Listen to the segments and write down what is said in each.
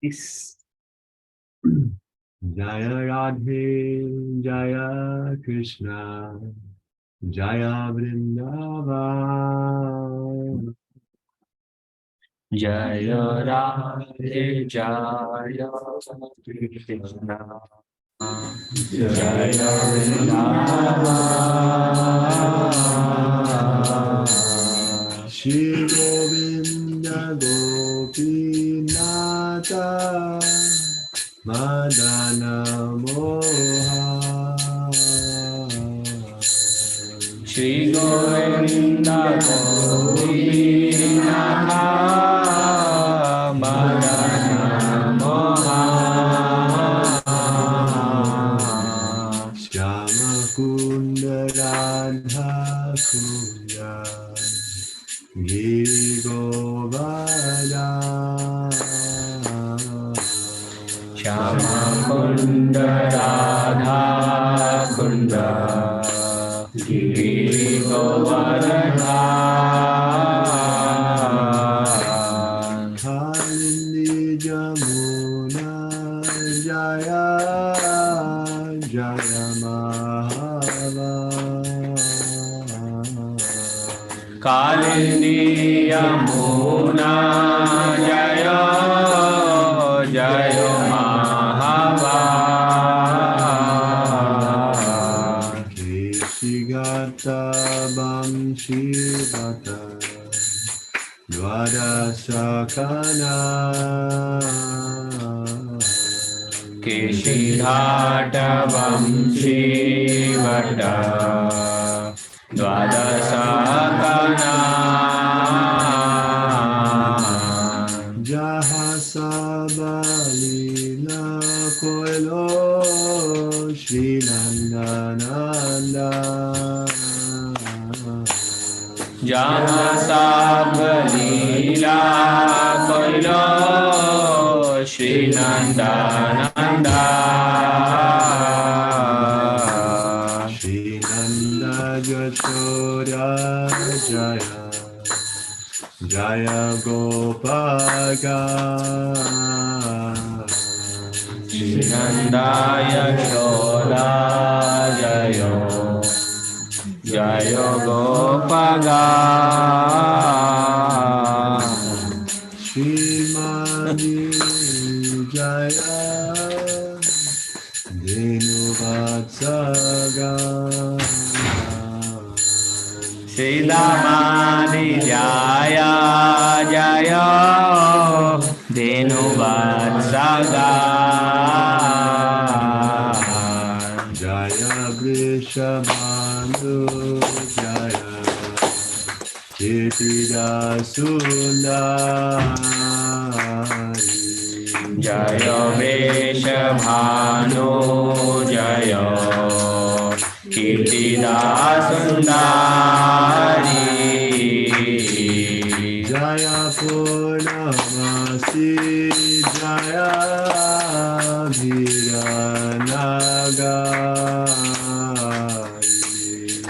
Peace. Jaya Radhe, Jaya Krishna, Jaya Vrindavan. Jaya Radhe, Jaya Krishna, Jaya Vrindavan. Shri Govinda Gopinata Madana Moha. Shri Govinda Gopinata Madana Moha. Shyama Kunda Radha Kunda Giri Govardhana. Shyama Kunda Radha Kunda Giri Govardhana. Kalindi Jamuna Jaya Jaya Mahava. Kalindi Yamuna Jaya Jaya Mahava. Keshigata Bamshivata Dwadasakana. Keshigata Vamshivata Dwadasakana. Jahasabalina Koilo Shri Nandananda. Jahasabalila Koilo Shri Nandananda. Shri Nanda Jashoda Jaya Jaya Gopaka. Shri Nanda Yashoda Jayo Jayo Gopaga. Shrimadi Jaya Denu Vatsaga. Shri Damani Jaya Jaya Denu Vatsaga. Jaya Vrishabhanu Jaya Kirtida Sundari. Jaya Vrishabhanu Jaya Kirtida Sundari. Jaya Purnamasi Jaya Viranagari.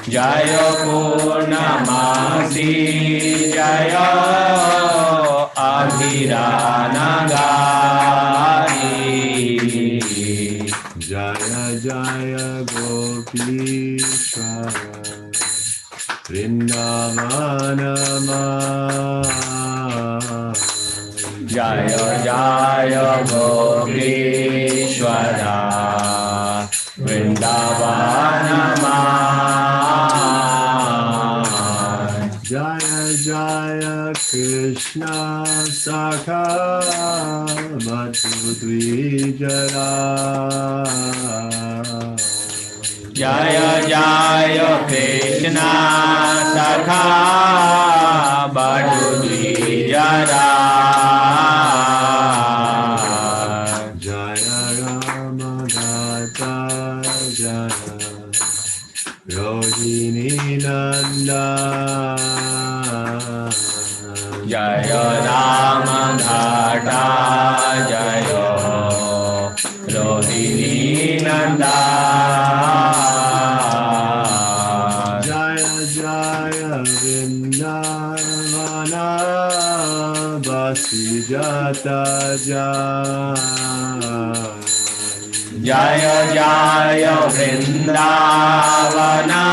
Jaya Purnamasi Jaya Abhiranagari. Jaya Jaya Gopishwara Vrindavanama. Jaya Jaya Gopishwara Vrindavanama. Jaya Jaya Krishna Sakha Madhudvijara. Jaya Jaya Krishna Sakha Madhudvijara. Jaya Rama Data Jaya Rohini Nanda. Jaya Rama Ghata Jaya Rohini Nanda. Jaya Jaya Vrindavan Vasijata Jaya. Jaya Jaya Vrindavana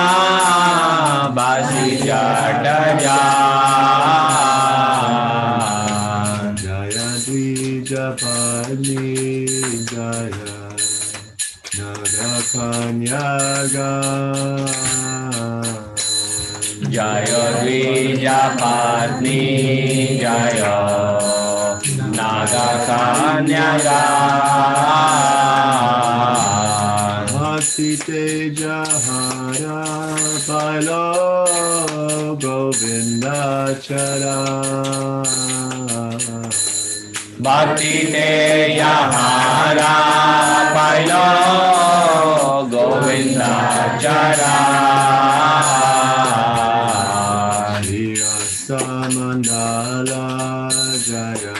Vasijata Jaya. Jaya Dvija Padmi Jaya Nagakanyaga. Jaya Dvija Padmi Jaya Nagakanyaga. Bhakti Teja Hara Palo Govinda Chara. Bhakti Teja Hara Pailo Govinda Chara. Samandala Jaya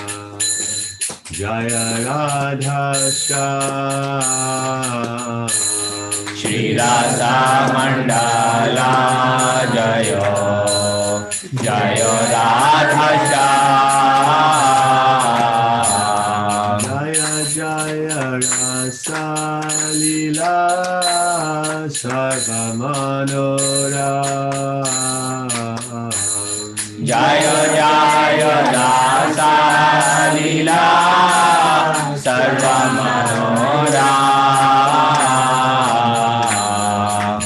Jaya Radha Shyam. Shri Rasa Mandala Jaya Jaya Radha Shyam. Jaya Jaya Rasa Lila Sarva Manoram. Jaya Jaya Rasa Lila Sarva Manoram.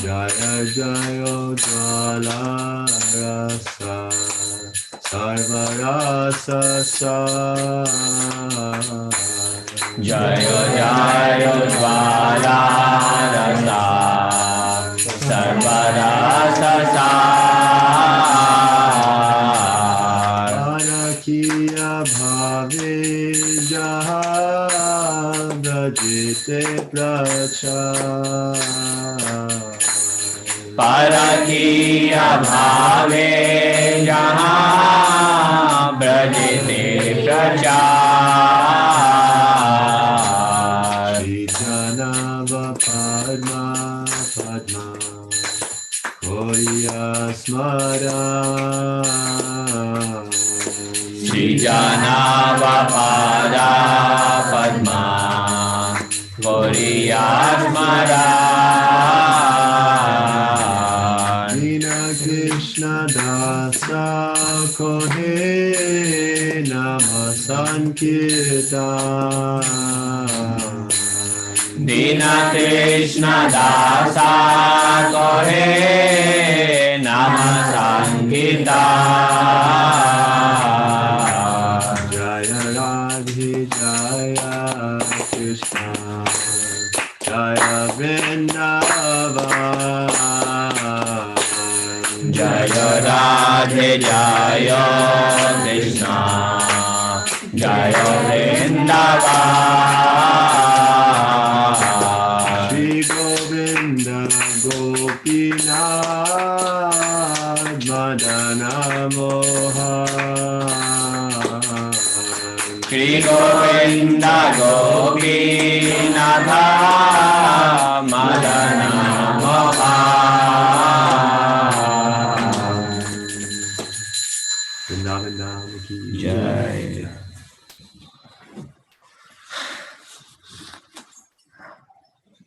Jaya Jaya Jala Rasa Sarva Rasa Sar. Jaya Jaya Jvala Rasa Sarva Rasa Sar. Parakiya Bhave Jaha Brajite Prachar. Parakiya Bhave Jaha Brajite Prachar. Shri Janava Padma Padma Koya Smara. Shri Janava Pada Padma Koriyasmara. Nina Krishna Dasa Kohe Nama Sankirtan. Dina Krishna Dasa Kore Nama Sankirtan. Jaya Radhe Jaya Krishna Jaya Vrindavan. Jaya Radhe Jaya Krishna Jaya Vrindavan. Shri Govinda Gopinath Madana Mohan. Shri Govinda Gopinatha Madana Mohan. Vrindavan Dham ki Jai.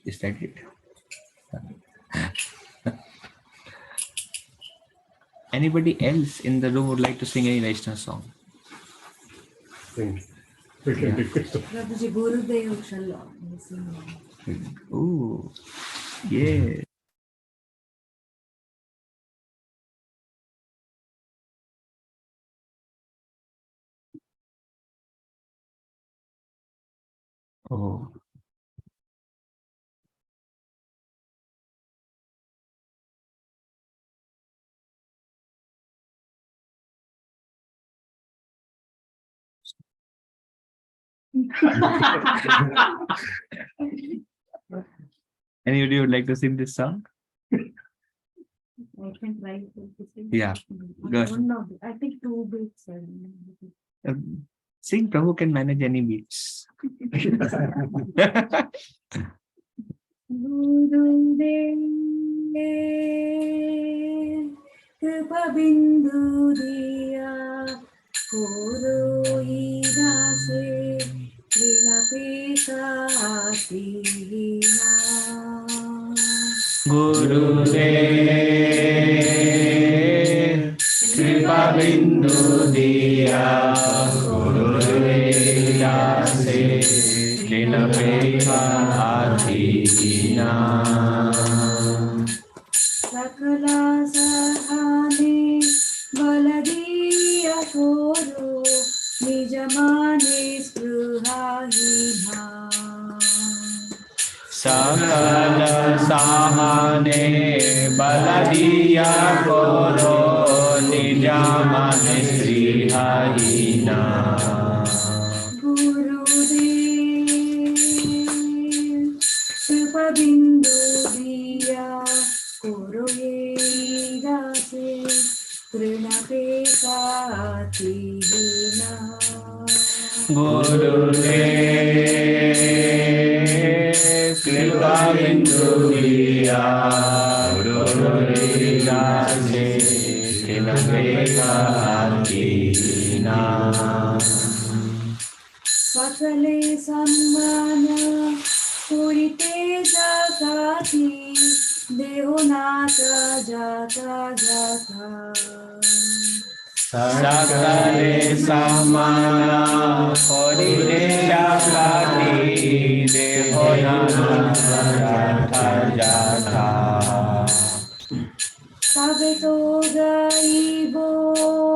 Is that it? Anybody else in the room would like to sing any Vaishnava song? Prabhuji, Gurudev shall sing. Ooh, yeah. Oh. Anybody would like to sing this song? I can try to sing. Yeah, go I ahead. don't know. I think 2 beats. Sing, Prabhu can manage any beats. Gurudev Kripa Bindu Diya कोरोई दासे कृणपेतातिना Gurudev Kripa Bindu Diya Gurudev Dase Dinapeka Atina Sakala Sahane Baladiya Koro Nijamane Spruhahina Sakala Sahane Baladiya Koro Nijamane Srihahina Gurudev Kripa Bindu Diya Koro Ye Dase Trinapekatina Gurudev Kripa Bindu Diya Gurudev Dase Dinapeka Atina Sakale Sammana Purite Jakati Dehonata Jata Jata Sakale Samana Horine Jakati Dehonana Jata Jata Sabeto Gaibo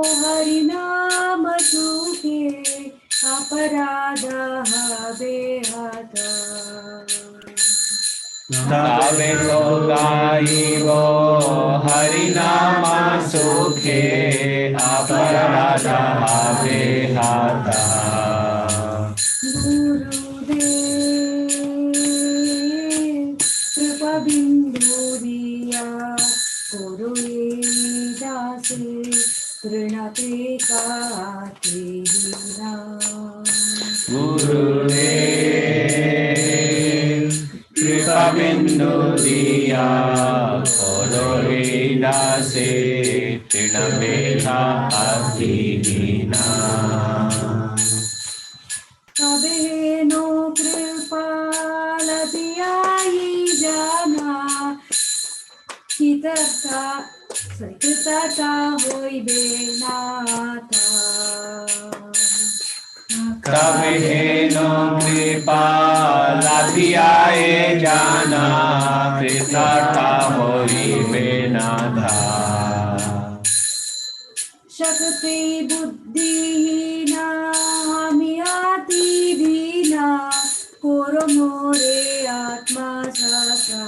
Harinama Suke Aparada Behata Tave Gaivo Harinama Sukhe Aparada Behata Gurudev Kripa Bindu Diya Koro Ye Dase Trinapekatina Gurudev Kripa Bindu Diya Koro Ye Dase Trinapeka Atina Kabeno Kripalatiyayi Jana Kitata Hoibe Nata Kabeheno Kripa Latiyaye Jana Kritata Hori Benatha Shakti Buddhina Hamiyati Dina Koromore Atma Sata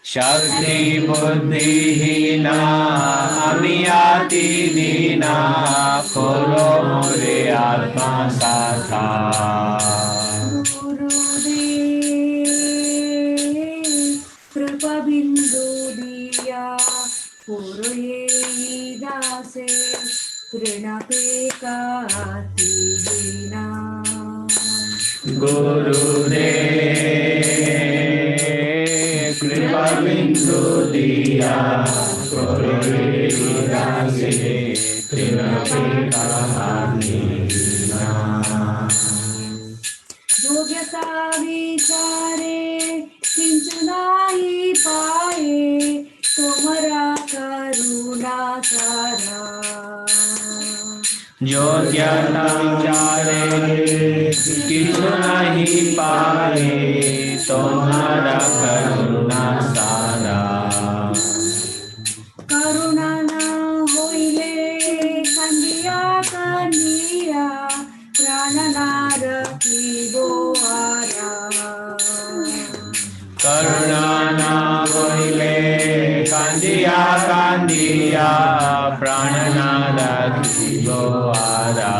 Shakti Buddhihina Amiyati Dina Koro More Atma Satha Gurudev Kripa Bindu Diya Koro Ye Dase Trinapekatina Gurudev Kripa Bindu Diya Koro Ye Dase Trinapeka Atina Yogyata Vichare Kinchunahi Paye Tomara Karuna Sara Yogyata Vichare Kichu nahi paye Tomara Karuna Sara Karuna na hoile Kandiya Kandiya Prananara Kiboara Karuna na hoile Kandiya Kandiya Prananada Kibo Ara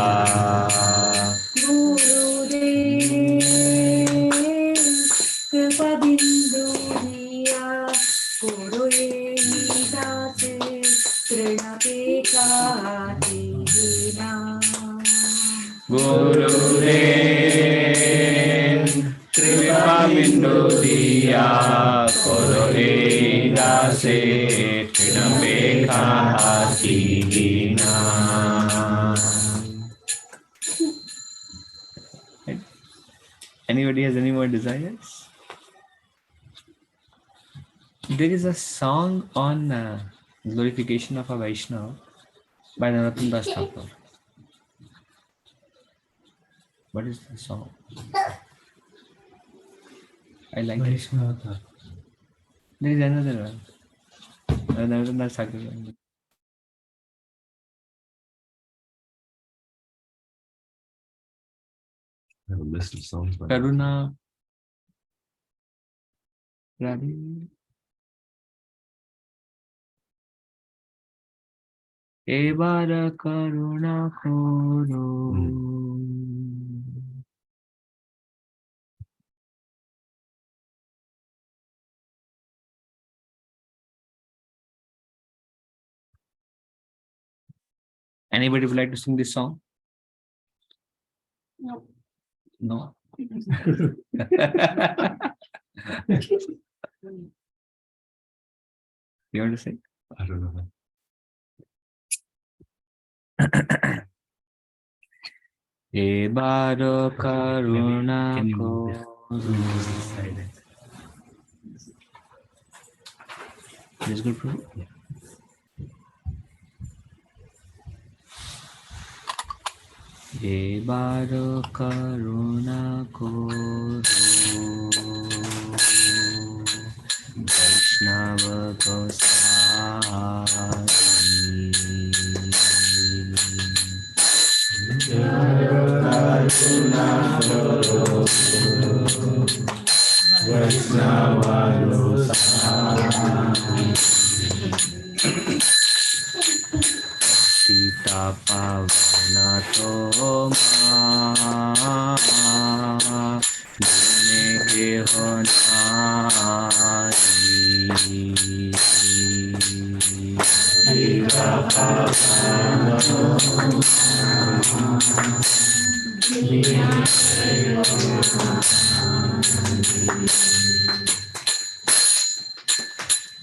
Gurudev Kripa Bindu Diya Koro Ye Dase Trinapekatina Gurudev Kripa Bindu Diya Koro Ye Dase Trinapeka Atina has any more desires? There is a song on glorification of a Vaishnava by Narottam Das Thakur. What is the song? I like it. Vaishnava. There is another one. Narottam Das Thakur. I have a list of songs by Karuna. Radhe. এবার করুণা করো Anybody would like to sing this song? No. No. You want to sing? I don't know. এবার করুণা করো This is good for you? Yeah. এবার করুণা করো বৈষ্ণব সীতা পাবনা দিনে কেহ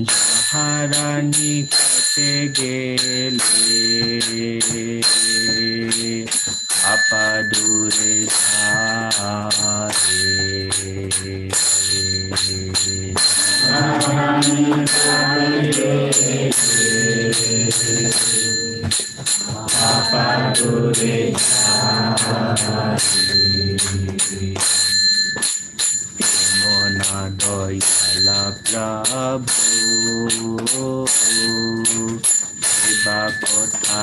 যাহারা নিকটে গেলে আপা দূরে মনা দয়ালা প্রভু সেবা কথা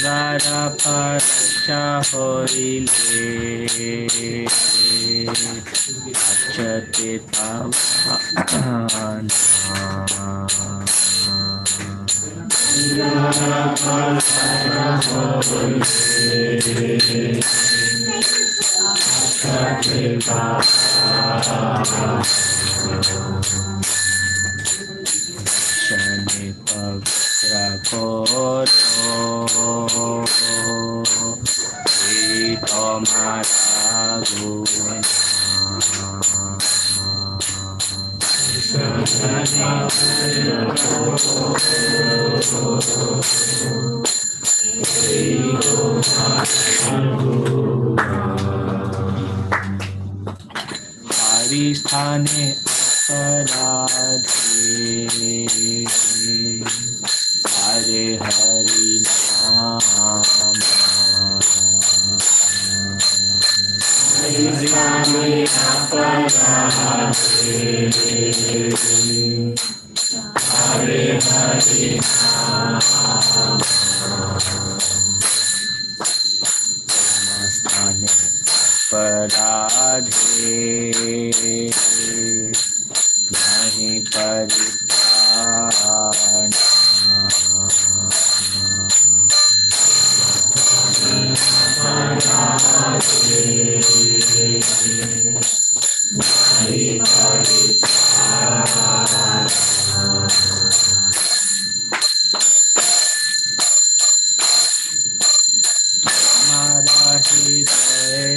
গঙ্গারা পরশা হইলে আচতে শনি পবিত্র করো তোমারা গুণ हरि स्थाने अपराधे हरे हरि नाम हरे हरि स्थाने अपराधे नहीं परित्राण हृदय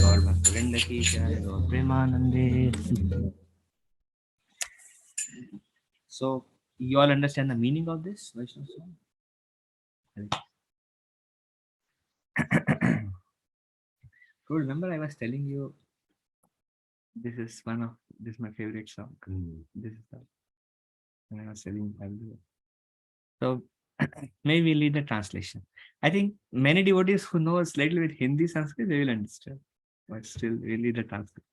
Gaur Bhaktivinoda ki jai, Gaur Premanande. So you all understand the meaning of this Vaishnava song? So remember I was telling you this is my favorite song. This is the when I was telling you. So maybe we'll read the translation. I think many devotees who know slightly with Hindi Sanskrit, they will understand. But still, we'll read the translation.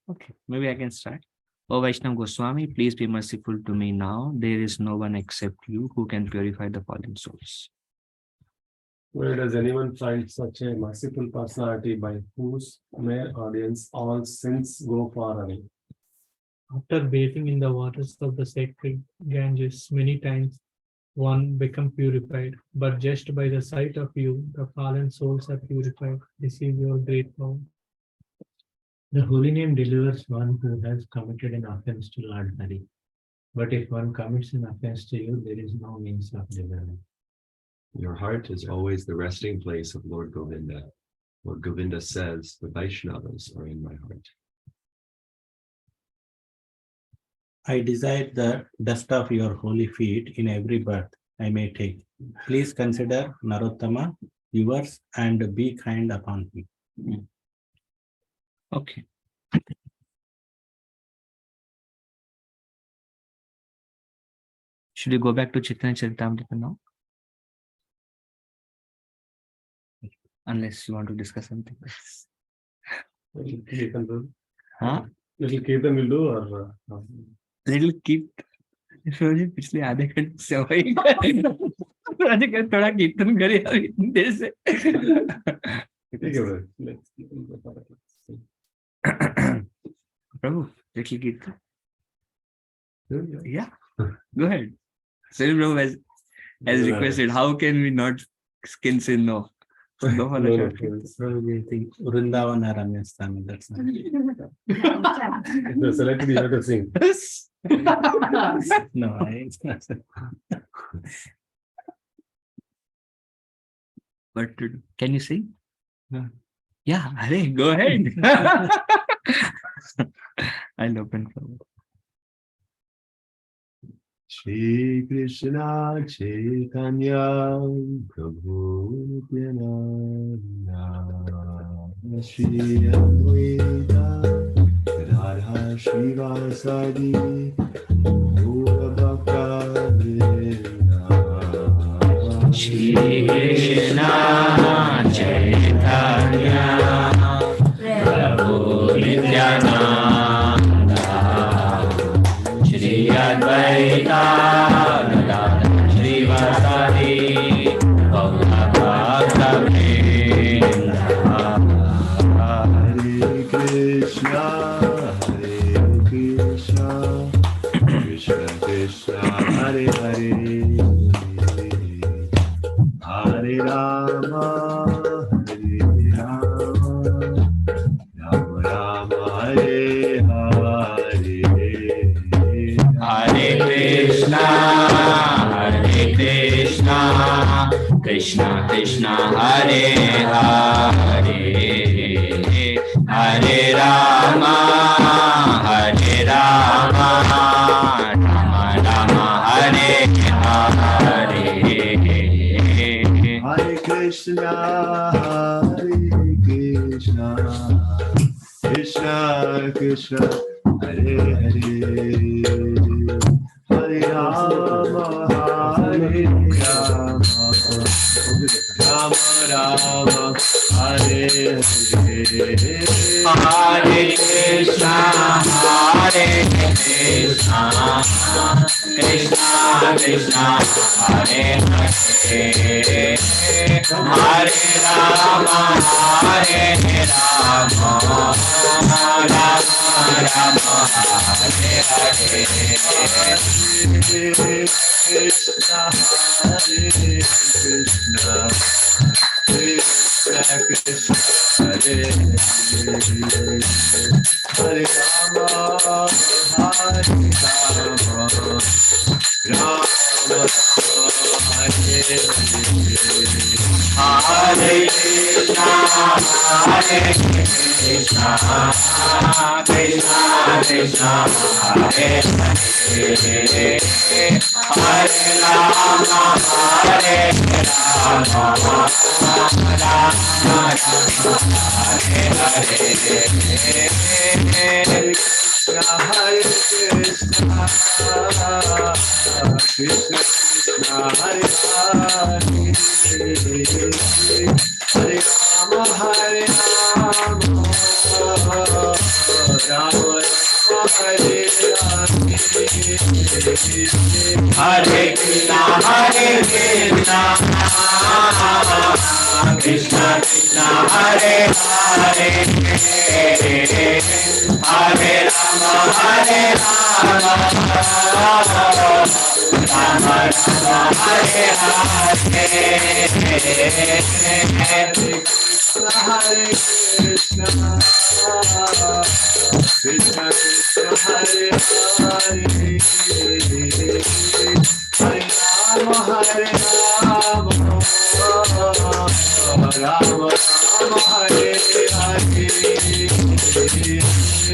Okay, maybe I can start. O Vaishnav Goswami, please be merciful to me now. There is no one except you who can purify the fallen souls. Where does anyone find such a merciful personality by whose mere audience all sins go far away? After bathing in the waters of the sacred Ganges many times, one become purified, but just by the sight of you, the fallen souls are purified. This is your great power. The holy name delivers one who has committed an offense to Lord Hari. But if one commits an offense to you, there is no means of deliverance. Your heart is always the resting place of Lord Govinda. Lord Govinda says, the Vaishnavas are in my heart. I desire the dust of your holy feet in every birth I may take. Please consider Narottama yours and be kind upon him. Okay. Should we go back to Chaitanya Charitamrita now? Unless you want to discuss something else. Huh? Little Ketan will do or Little keep. पिछले आधे घंटे से वही थोड़ा कीर्तन करे अभी इतनी देर से प्रभु little कीर्तन. Yeah, go ahead. Sunil Prabhu has requested. How can we not say no? Go for the short कीर्तन. So we think Vrindavan or Ramyasthana, that's not. if you're selected, you have to sing. No, it's not. But can you sing? No. Yeah, Hare, go ahead. I'll open for you. Shri Krishna Chaitanya Prabhu Nityananda Shri Advaita Radha Shri Vasadi Gaura Bhakta Vrinda Shri Krishna Chaitanya Prabhu Nityananda Shri Advaita Radha Shri Vasadi Gaura Bhakta Vrinda. Hare Krishna Krishna Krishna Hare Hare Hare Rama Hare Rama Rama Hare Hare Hare Krishna Krishna Krishna Hare Hare Hare Rama Rama Rama Hare Hare. Hare Krishna Krishna Krishna Hare Hare Hare Rama Rama Rama Hare Hare Hare Krishna Krishna Krishna Hare Hare Hare Rama Rama Rama Hare Hare. Krishna Krishna Krishna Hare Hare Rama Rama Hare Hare Krishna Krishna Krishna Hare Hare Hare Rama Hare Krishna Krishna Krishna Hare Hare Hare Rama Hare Rama Rama Hare Hare. Hare Krishna Krishna Krishna Hare Hare Hare Rama Hare Rama Rama Hare Hare.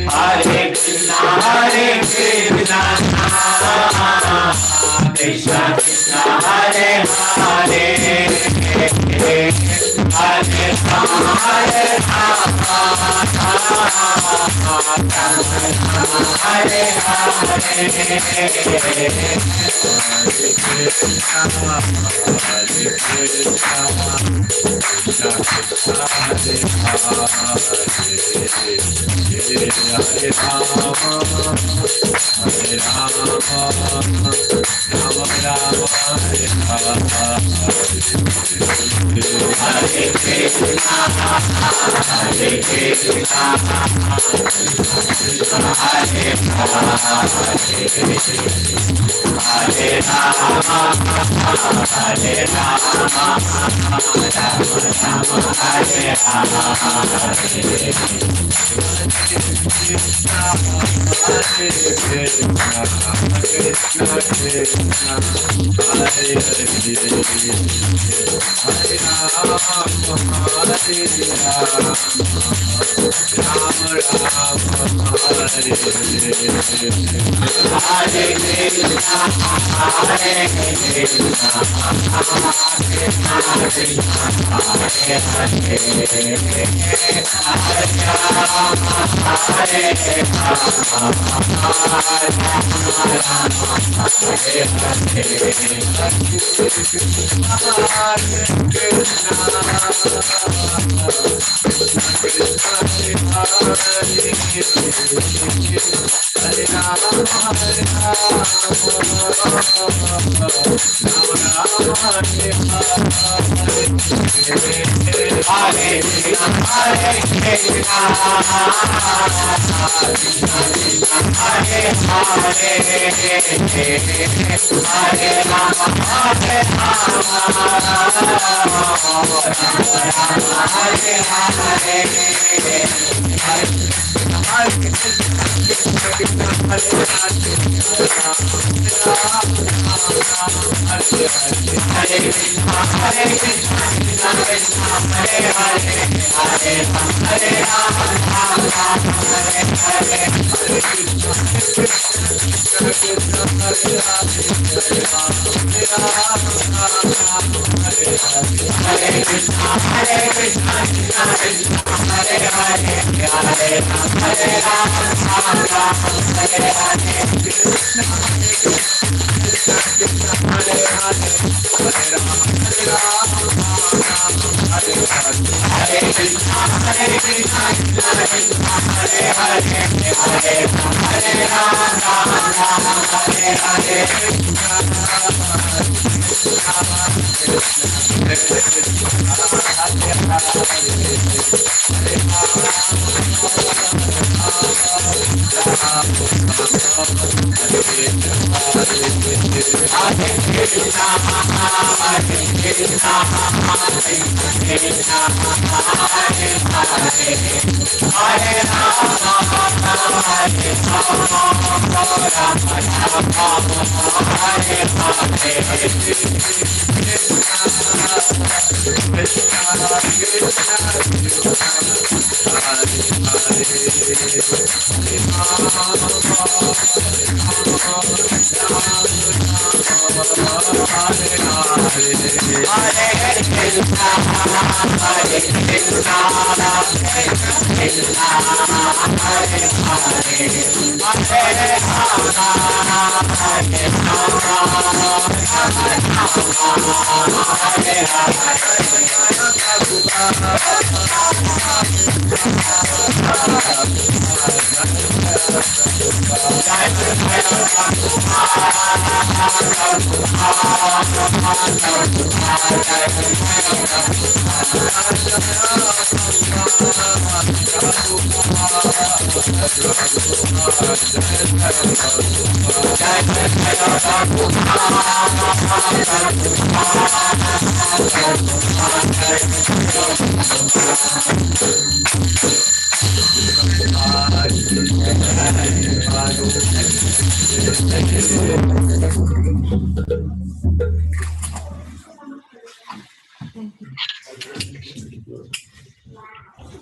Hare Krishna Krishna Krishna Hare Hare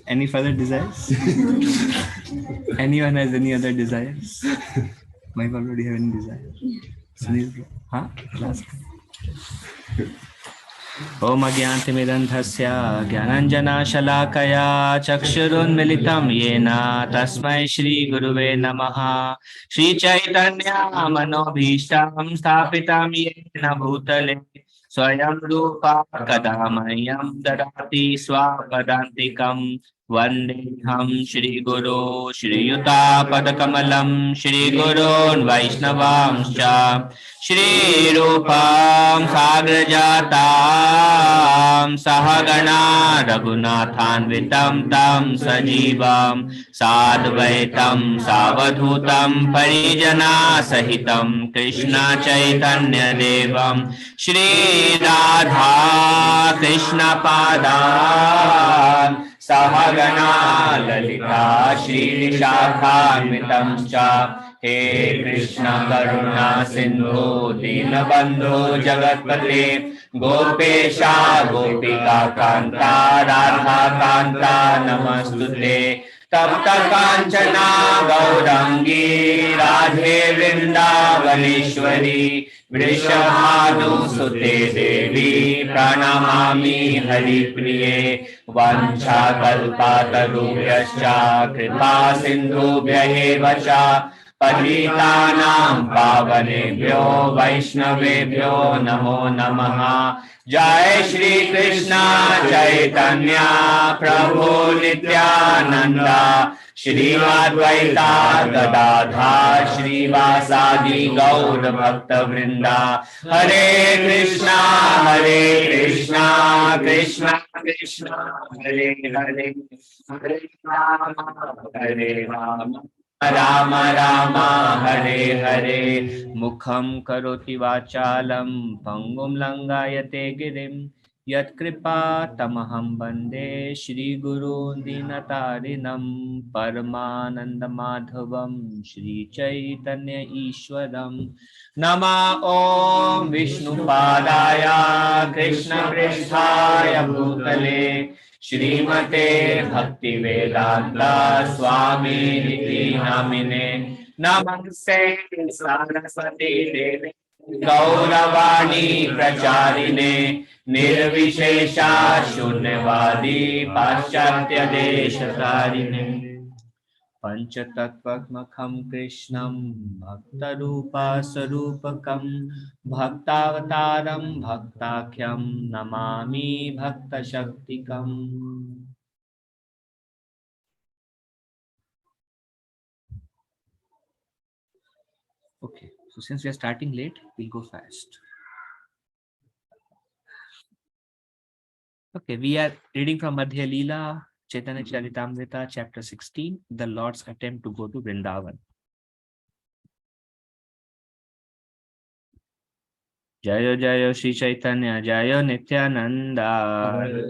Any further desires? Anyone has any other desires? Mike already have any desires? Sunil, bro? Huh? Last. Om Agyantimidandhasya Gyananjanashalakaya Chakshurunmilitam Yena Tasmai Shri Guruve Namaha. Shri Chaitanya Manobhishtam Sthapitam Yena Bhutale Swayam Rupa Kadamayam Dadati Swapadantikam Vandeham Shri Guru Shri Yuta Padakamalam Shri Gurun Vaishnavamscha Shri Rupam Sagrajatam Sahagana Raghunathanvitam Tam Sajivam Sadvaitam Savadhutam Parijana Sahitam Krishna Chaitanya Devam Shri Radha Krishna Padan Sahagana Lalita Shri Vishakhanvitam Cha He Krishna Karuna Sindhu Dinabandhu Jagatpate Gopesha Gopika Kanta Radha Kanta Namastute Tapta Kanchana Gaurangi Radhe Vrindavaneshwari Vrishabhanu Sute Devi Pranamami Hari Priye Vancha Kalpatarubhyascha Kripa Sindhubhya eva cha Patitanam Pavanebhyo Vaishnavebhyo Namo Namaha. Jai Shri Krishna Chaitanya Prabhu Nityananda Shri Advaita Gadadhar Shri Vasadi Gaur Bhakta Vrinda. Hare Krishna Krishna Krishna Hare Hare Hare Rama Rama Rama Hare Hare. Mukham karoti vachalam pangum langayate girim yat kripa tamaham bande Shri Guru dinatarinam Paramananda Madhavam Shri Chaitanya Ishwaram. Nama Om Vishnu Padaya Krishna Pristhaya Bhutale Shrimate Bhakti Vedanta Swami Niti Namine Namaste Saraswati Devi Gauravani Pracharine Nirvishesha Shunyavadi Paschatya Deshatarine Panchatattvamakam Krishnam Bhaktarupa Sarupakam Bhaktavataram Bhaktakyam Namami Bhakta Shaktikam. Okay, so since we are starting late, we'll go fast. Okay, we are reading from Madhya Leela, Chaitanya Charitamrita, chapter 16, the Lord's attempt to go to Vrindavan. Jayo Jayo Shri Chaitanya Jayo Nityananda.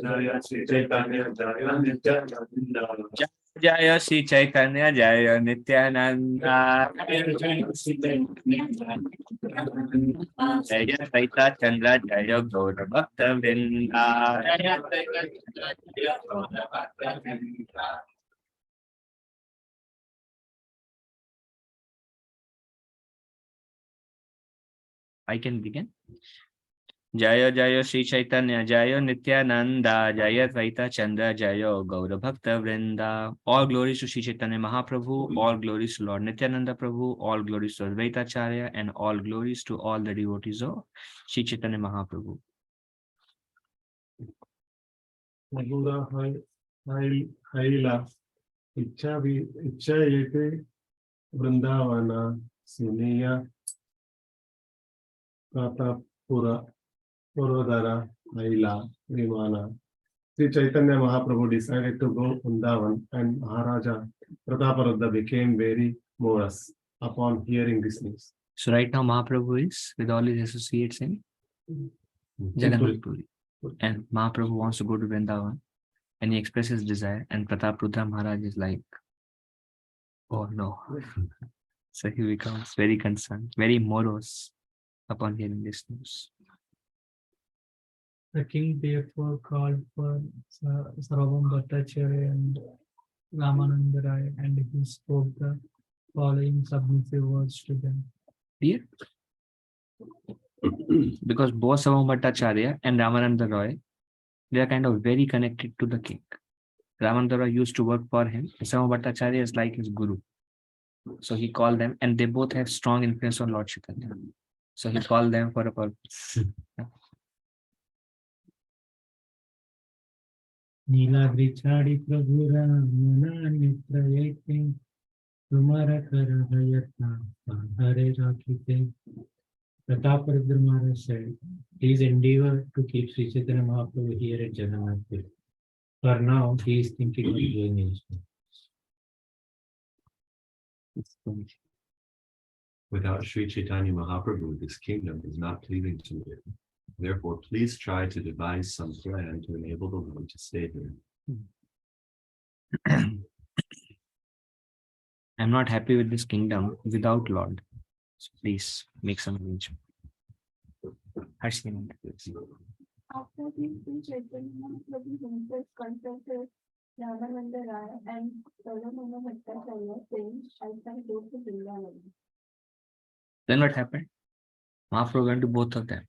Jaya Shri Chaitanya Jaya Nityananda. Jayo Shri Chaitanya Jayo Nityananda. Jaya Saita Chandra Jaya Gaura Bhakta Vrinda. I can begin. Jaya Jaya Shri Chaitanya Jaya Nityananda Jaya Dvaita Chandra Jaya Gaura Bhakta Vrinda. All glories to Shri Chaitanya Mahaprabhu, all glories to Lord Nityananda Prabhu, all glories to Advaita Acharya, and all glories to all the devotees of Shri Chaitanya Mahaprabhu. Magura Haila Icha Yete Vrindavana Suniya Pratapura Purodara Haila Vimana. Sri Chaitanya Mahaprabhu decided to go Vrindavan, and Maharaja Prataparuddha became very morose upon hearing this news. So right now Mahaprabhu is with all his associates in Jagannath Puri. And Mahaprabhu wants to go to Vrindavan, and he expresses desire, and Prataparudra Maharaj is like, oh no. So he becomes very concerned, very morose upon hearing this news. The king therefore called for Sarvam Bhattacharya and Ramananda Rai, and he spoke the following submissive words to them. Clear? because both Sama Bhattacharya and Ramananda Roy, they are kind of very connected to the king. Ramananda Roy used to work for him. Sama Bhattacharya is like his guru. So he called them, and they both have strong influence on Lord Chaitanya. So he called them for a purpose. Niladri छाड़ी प्रभु राम नेत्र एके तुम्हारा कर भयता हरे राखिते. Prataparuddra Maharaj said, please endeavor to keep Sri Chaitanya Mahaprabhu here at Jagannath Puri. For now, he is thinking of going elsewhere. Without Sri Chaitanya Mahaprabhu, this kingdom is not pleasing to me. Therefore, please try to devise some plan to enable the Lord to stay here. I'm not happy with this kingdom without Lord. So please make some arrangement. Harshini, please. After this, Sri Chaitanya Mahaprabhu himself consulted Ramananda Raya and Salamana Bhattacharya saying, I can go to Vrindavan. Then what happened? Mahaprabhu went to both of them.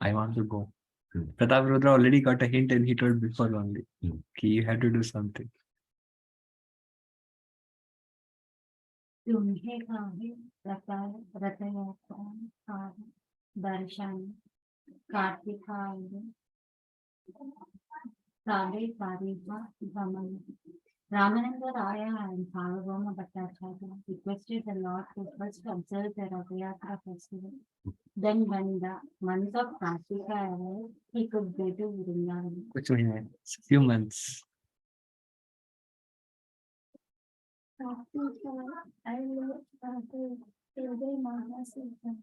I want to go. Prataparudra already got a hint and he told before only. Okay, you have to do something. तुम्हें काहे रथयात्रा दर्शन कार्तिकाय सारे पारिभा भ्रमण. Ramananda Raya and Sarvabhauma Bhattacharya requested the Lord to first observe the Rathayatra festival. Then when the month of Kartika arrived, he could go to Vrindavan. Which means few months. Kartika and Uday Mahasita,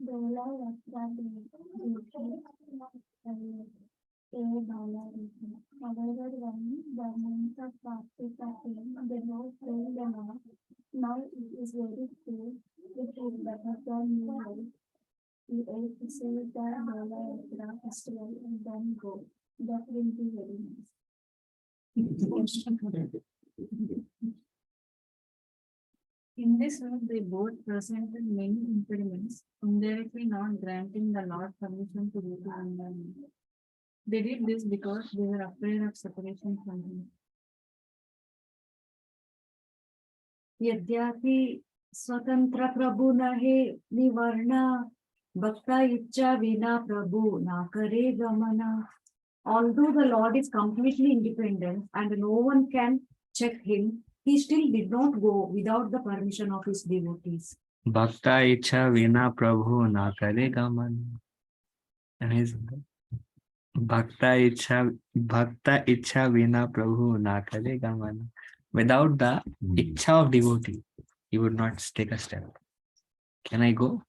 Dola Rathadi, however, when the month of Kartika came, the Lord told the Lord, now it is very clear, it is better than you life. You ate to see the Dola Yatra festival and then go. That will be very nice. In this way, they both presented many impediments, indirectly not granting the Lord permission to go to Vrindavan. They did this because they were afraid of separation from him. यद्यपि स्वतंत्र प्रभु नहे निवर्णा भक्ता इच्छा विना प्रभु ना करे गमना. Although the Lord is completely independent and no one can check him, he still did not go without the permission of his devotees. Bhakta ichha vina prabhu na karega man. Amazing. Bhakta ichha vina prabhu na karega man. Without the ichha of devotee, he would not take a step. Can I go?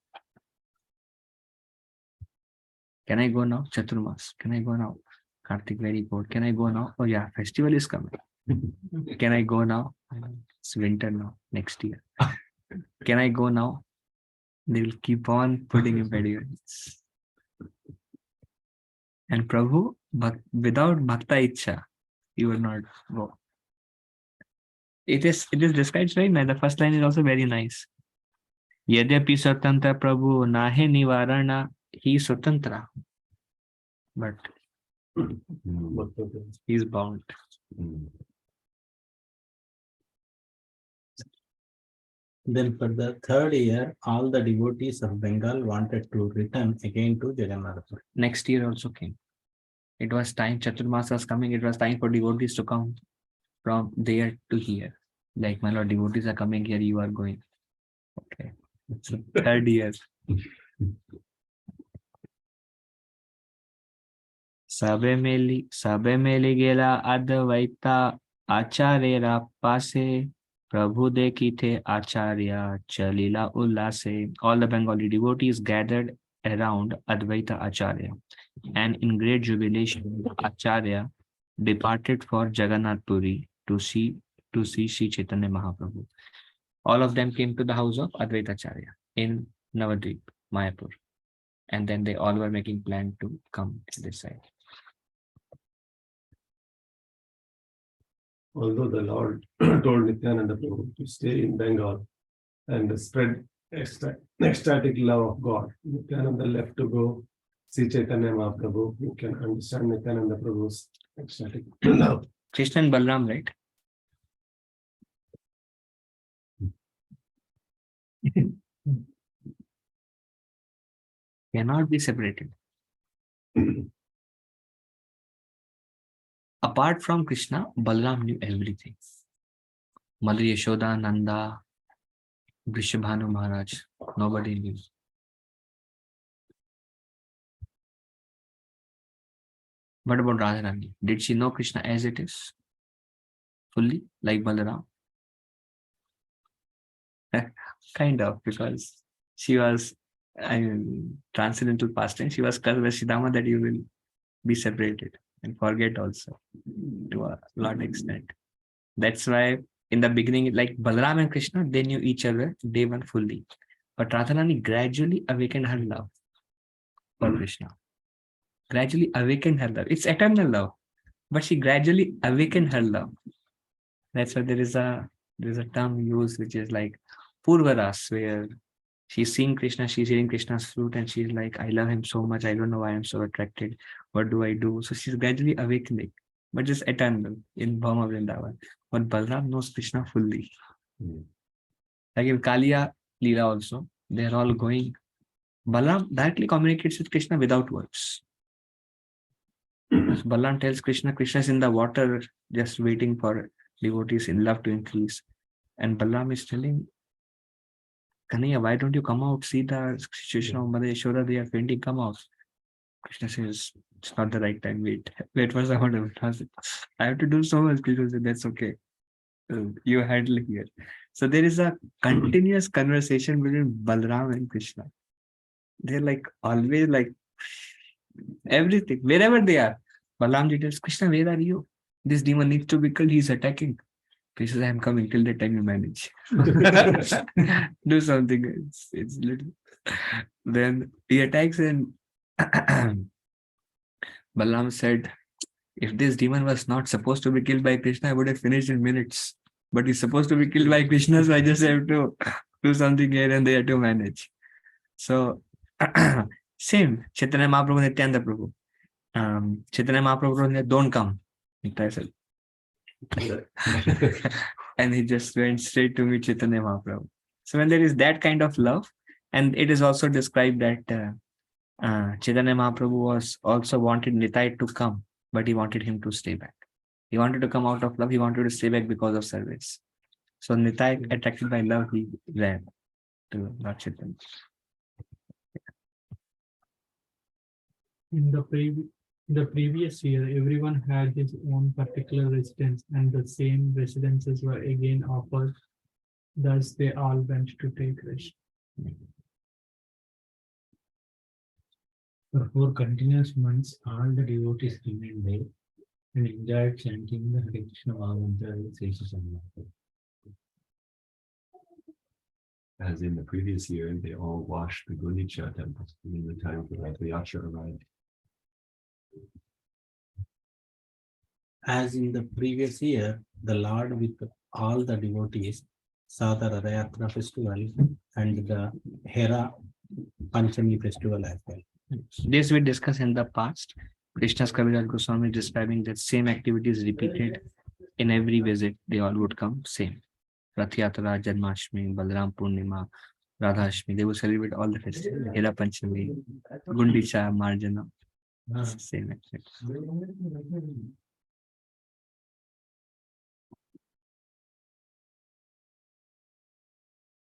Can I go now? Chaturmas. Can I go now? Kartik, very good. Can I go now? Oh yeah, festival is coming. Can I go now? It's winter now, next year. Can I go now? They will keep on putting impediments. And Prabhu, without Bhakta Ichha, he will not go. It is described very nice. The first line is also very nice. Yadyapi Swatantra Prabhu Nahe Nivarana, he is Swatantra. But he is bound. Then for the third year, all the devotees of Bengal wanted to return again to Jagannath. Next year also came. It was time, Chaturmas was coming, it was time for devotees to come from there to here. Like, my Lord, devotees are coming here, you are going. Okay. It's the third year. Sabe meli gela advaita acharya pase Prabhu dekhi the acharya chalila ullase. All the Bengali devotees gathered around Advaita Acharya, and in great jubilation, Acharya departed for Jagannath Puri to see Sri Chaitanya Mahaprabhu. All of them came to the house of Advaita Acharya in Navadvip, Mayapur, and then they all were making plan to come to this side. Although the Lord told Nityananda Prabhu to stay in Bengal and spread ecstatic love of God. Nityananda left to go see Chaitanya Mahaprabhu. You can understand Nityananda Prabhu's ecstatic love. Krishna and Balram, right? Cannot be separated. Apart from Krishna, Balram knew everything. Mother Yashoda, Nanda, Vrishabhanu Maharaj, nobody knew. What about Radharani? Did she know Krishna as it is? Fully, like Balaram? Kind of, because she was, I mean, transcendental past tense. She was cursed by Shidama that you will be separated and forget also to a lot extent. That's why in the beginning, like Balaram and Krishna, they knew each other day one fully. But Radharani gradually awakened her love for Krishna. Gradually awakened her love. It's eternal love, but she gradually awakened her love. That's why there's a term used which is like Purvaras, where she's seeing Krishna, she's hearing Krishna's flute, and she's like, I love him so much. I don't know why I'm so attracted. What do I do? So she's gradually awakening, but it's eternal in Bhama Vrindavan. But Balram knows Krishna fully. Like in Kaliya Leela also, they're all going. Balram directly communicates with Krishna without words. Balram tells Krishna, Krishna is in the water, just waiting for devotees in love to increase. And Balram is telling, Kanaya, why don't you come out? See the situation of Mother Yashoda, they are fainting, come out. Krishna says, it's not the right time, wait for someone else. I have to do so much. Krishna said, that's okay. You handle here. So there is a continuous conversation between Balram and Krishna. They're like always like everything, wherever they are. Balramji tells Krishna, where are you? This demon needs to be killed, he's attacking. Krishna says, I'm coming till that time you manage. Do something. It's little. Then he attacks and Balaram said, if this demon was not supposed to be killed by Krishna, I would have finished in minutes. But he's supposed to be killed by Krishna, so I just have to do something here and there to manage. So, same. Chaitanya Mahaprabhu, Nityananda Prabhu. Chaitanya Mahaprabhu said, don't come. Nitya said. And he just went straight to meet Chaitanya Mahaprabhu. So when there is that kind of love, and it is also described that Chaitanya Mahaprabhu was also wanted Nitai to come, but he wanted him to stay back. He wanted to come out of love. He wanted to stay back because of service. So Nitai, attracted by love, he ran to Lord Chaitanya. In the previous year, everyone had his own particular residence, and the same residences were again offered. Thus, they all went to take rest. For 4 continuous months, all the devotees remained there and enjoyed chanting the Hare Krishna Mahamantra with Sri Sangha. As in the previous year, they all washed the Gundicha temple in the time for Rath Yatra arrived. As in the previous year, the Lord with all the devotees saw the Radha festival and the Hera Panchami festival as well. This we discussed in the past. Krishna's Kaviraj Goswami describing that same activities repeated in every visit. They all would come same. Rath Yatra, Janmashtami, Balaram Purnima, Radhashtami. They would celebrate all the festivals. Hera Panchami, Gundicha, Marjana. Same activity.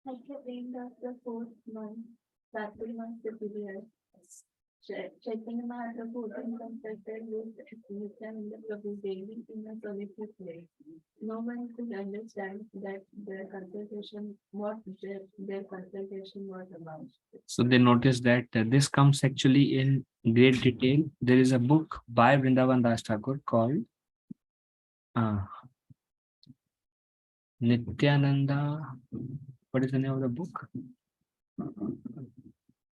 At the end of the 4th month, that was the period. Chaitanya Mahaprabhu then consulted with Nityananda Prabhu daily in a solitary place. No one could understand that their consultation, what their consultation was about. So they noticed that this comes actually in great detail. There is a book by Vrindavan Das Thakur called Nityananda. What is the name of the book?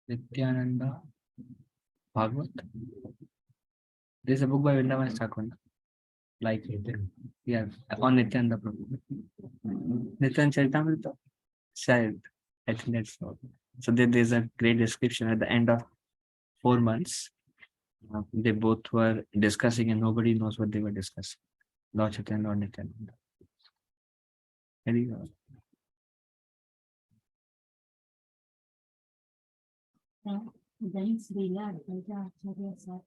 Nityananda Bhagavat. There's a book by Vrindavan Das Thakur. Like, yeah, on Nityananda Prabhu. Nityan Charitamrita. Shayad. I think that's all. So there's a great description at the end of 4 months. They both were discussing and nobody knows what they were discussing. Lord Chaitanya, Lord Nityananda. Very good. Then Srila Advaita Acharya said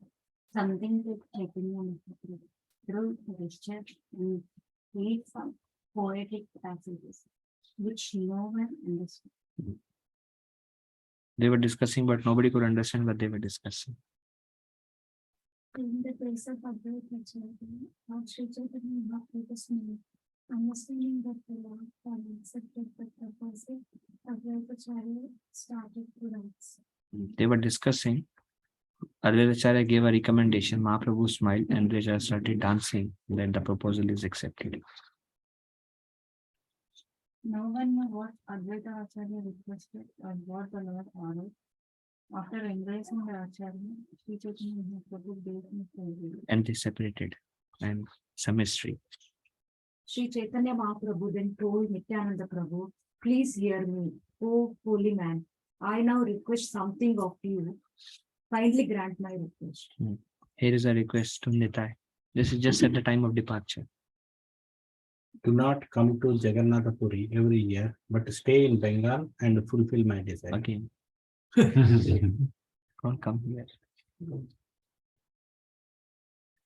something that Chaitanya Mahaprabhu through gesture and read some poetic passages which no one understood. They were discussing, but nobody could understand what they were discussing. In the case of Advaita Acharya, Lord Sri Chaitanya Mahaprabhu smiled, understanding that the Lord had accepted the proposal. Advaita Acharya started to dance. They were discussing. Advaita Acharya gave a recommendation. Mahaprabhu smiled and they just started dancing. Then the proposal is accepted. No one knew what Advaita Acharya requested or what the Lord ordered. After embracing the Acharya, Sri Chaitanya Mahaprabhu gave him favor. And they separated. And some mystery. Sri Chaitanya Mahaprabhu then told Nityananda Prabhu, please hear me, O holy man. I now request something of you. Kindly grant my request. Here is a request to Nitai. This is just at the time of departure. Do not come to Jagannath Puri every year, but stay in Bengal and fulfill my desire. Again. Don't come here.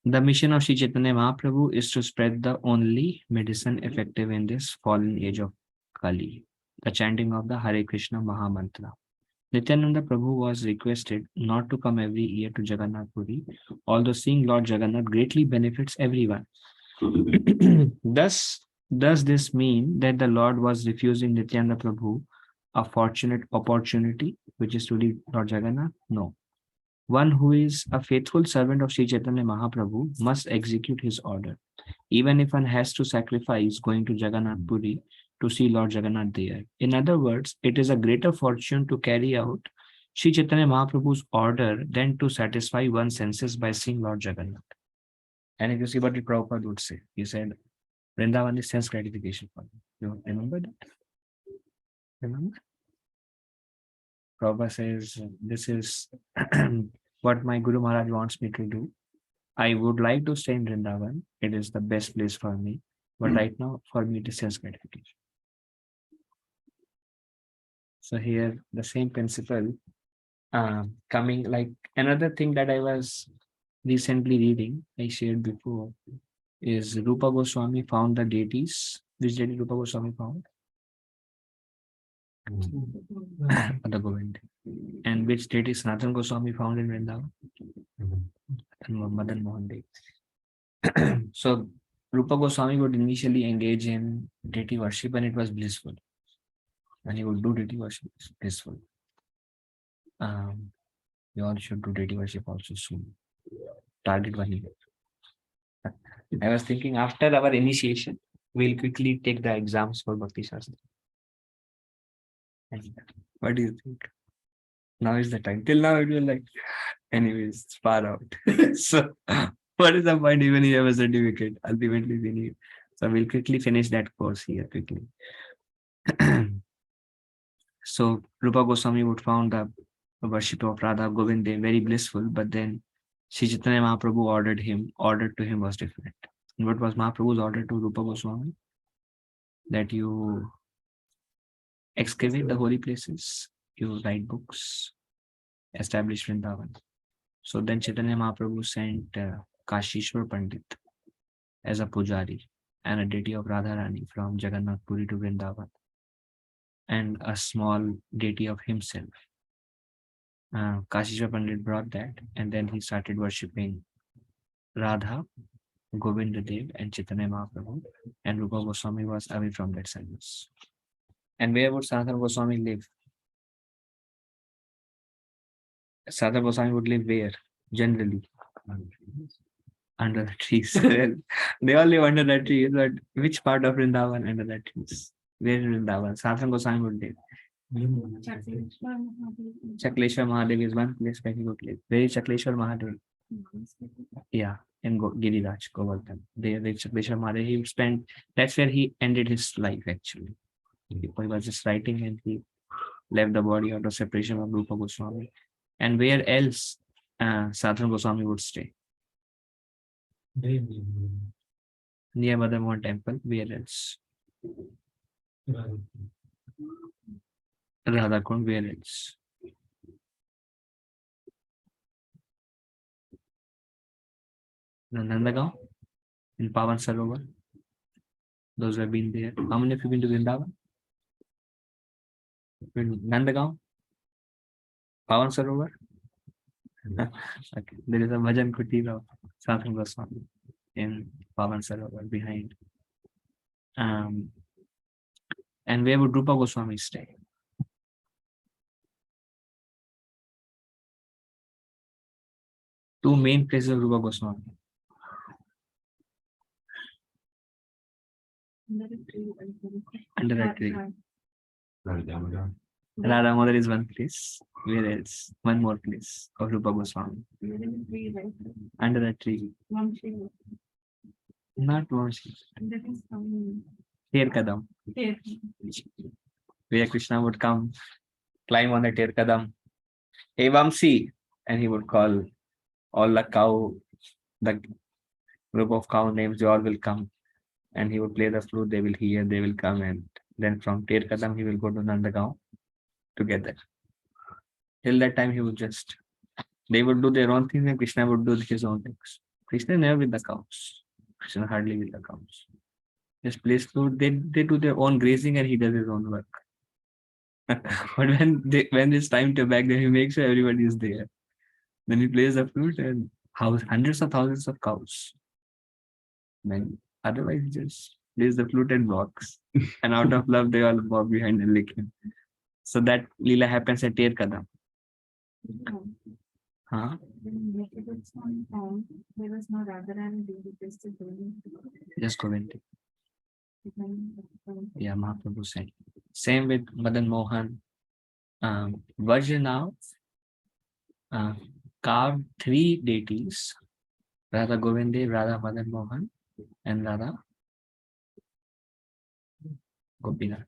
The mission of Sri Chaitanya Mahaprabhu is to spread the only medicine effective in this fallen age of Kali, the chanting of the Hare Krishna Maha Mantra. Nityananda Prabhu was requested not to come every year to Jagannath Puri, although seeing Lord Jagannath greatly benefits everyone. Does this mean that the Lord was refusing Nityananda Prabhu a fortunate opportunity, which is to lead Lord Jagannath? No. One who is a faithful servant of Sri Chaitanya Mahaprabhu must execute his order, even if one has to sacrifice going to Jagannath Puri to see Lord Jagannath there. In other words, it is a greater fortune to carry out Sri Chaitanya Mahaprabhu's order than to satisfy one's senses by seeing Lord Jagannath. And if you see what the Prabhupada would say, he said, Vrindavan is sense gratification for you. You remember that? Remember? Prabhupada says, this is what my Guru Maharaj wants me to do. I would like to stay in Vrindavan. It is the best place for me. But right now, for me, it is sense gratification. So here, the same principle coming, like another thing that I was recently reading, I shared before, is Rupa Goswami found the deities. Which deity Rupa Goswami found? The Govind. And which deity Sanatana Goswami found in Vrindavan? Madan Mohan Dev. So Rupa Goswami would initially engage in deity worship and it was blissful. And he would do deity worship, it's blissful. We all should do deity worship also soon. Target 1 year. I was thinking after our initiation, we'll quickly take the exams for Bhakti Shastra. What do you think? Now is the time. Till now it was like, anyways, it's far out. So what is the point even if you have a certificate? Ultimately we need. So we'll quickly finish that course here quickly. So Rupa Goswami would found the worship of Radha Govind very blissful, but then Sri Chaitanya Mahaprabhu ordered to him was different. And what was Mahaprabhu's order to Rupa Goswami? That you excavate the holy places, you write books, establish Vrindavan. So then Chaitanya Mahaprabhu sent Kashishwar Pandit as a pujari and a deity of Radharani from Jagannath Puri to Vrindavan, and a small deity of himself. Kashishwar Pandit brought that, and then he started worshipping Radha, Govinda Dev, and Chaitanya Mahaprabhu, and Rupa Goswami was away from that service. And where would Sanatana Goswami live? Sanatana Goswami would live where? Generally, under the trees. They all live under the trees, but which part of Vrindavan under the trees? Where in Vrindavan? Sanatana Goswami would live. Chakleshwar Mahadev is one place where he would live. Where is Chakleshwar Mahadev? Yeah, in Giriraj, Govardhan. There, Chakleshwar Mahadev, he spent, that's where he ended his life actually. He was just writing and he left the body out of separation of Rupa Goswami. And where else Sanatana Goswami would stay? Near Mother Mohan temple. Where else? Radha Kund. Where else? Nandagaon in Pavan Sarovar. Those who have been there. How many of you been to Vrindavan? Nandagaon? Pavan Sarovar? Okay. There is a Bhajan Kutir of Sanatana Goswami in Pavan Sarovar behind. And where would Rupa Goswami stay? Two main places of Rupa Goswami. Under a tree. Radha Mother is one place. Where else? One more place of Rupa Goswami. Under a tree. Not one. Ter Kadam. Where Krishna would come, climb on the Ter Kadam. Hey Vamsi. And he would call all the cow, the group of cow names, they all will come. And he would play the flute, they will hear, they will come. And then from Ter Kadam, he will go to Nandagaon together. Till that time, he would just, they would do their own things and Krishna would do his own things. Krishna never with the cows. Krishna hardly with the cows. Just plays flute, they do their own grazing and he does his own work. But when it's time to back, then he makes sure everybody is there. Then he plays the flute and hundreds of thousands of cows. Then otherwise he just plays the flute and walks. And out of love, they all walk behind and lick him. So that Leela happens at Ter Kadam. Huh? There was no Radharani Devi just Just Govinda. Yeah, Mahaprabhu said. Same with Madan Mohan. Vajra now carved three deities, Radha Govinda, Radha Madan Mohan, and Radha Gopinath.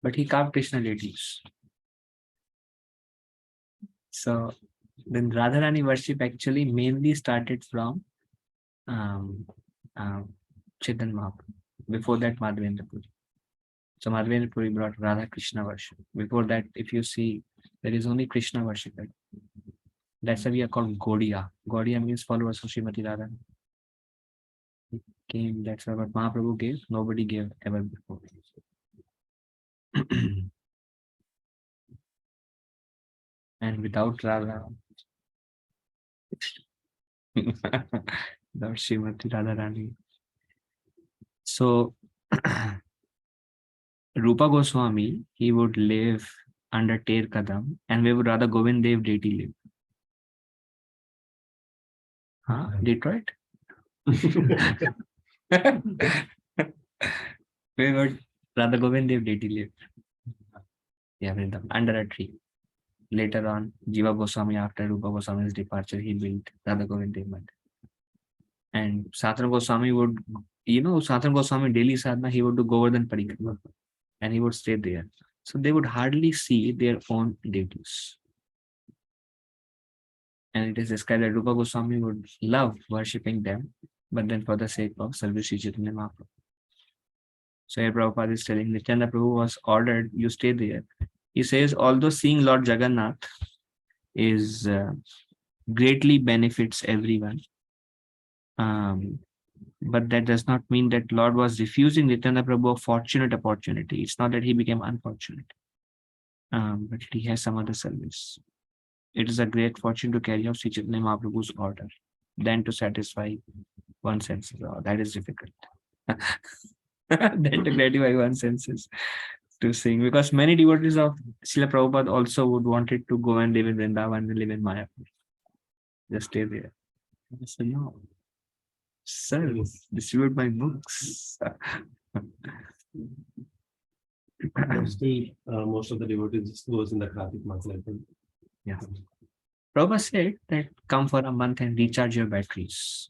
But he carved Krishna deities. So then Radharani worship actually mainly started from Chaitanya Mahaprabhu. Before that, Madhavendra Puri. So Madhavendra Puri brought Radha Krishna worship. Before that, if you see, there is only Krishna worship. That's why we are called Gaudiya. Gaudiya means followers of Srimati Radha. It came, that's why what Mahaprabhu gave, nobody gave ever before. And without Radha, without Srimati Radharani. So Rupa Goswami, he would live under Ter Kadam, and where would Radha Govind Dev deity live? Huh? Detroit? Where would Radha Govind Dev deity live? Yeah, under a tree. Later on, Jiva Goswami, after Rupa Goswami's departure, he built Radha Govind Dev Mandir. And Sanatana Goswami would, Sanatana Goswami daily sadhana, he would do Govardhan Parikrama and he would stay there. So they would hardly see their own deities. And it is described that Rupa Goswami would love worshipping them, but then for the sake of service Sri Chaitanya Mahaprabhu. So here Prabhupada is telling Nityananda Prabhu was ordered, you stay there. He says, although seeing Lord Jagannath is greatly benefits everyone, but that does not mean that Lord was refusing Nityananda Prabhu a fortunate opportunity. It's not that he became unfortunate, but he has some other service. It is a great fortune to carry out Sri Chaitanya Mahaprabhu's order than to satisfy one's senses. Oh, that is difficult. Than to gratify one's senses to sing. Because many devotees of Srila Prabhupada also would wanted to go and live in Vrindavan and live in Mayapur. Just stay there. I said, no. Sir, distribute my books. Still, most of the devotees just goes in the Kartik months, I think. Yeah. Prabhupada said that come for a month and recharge your batteries.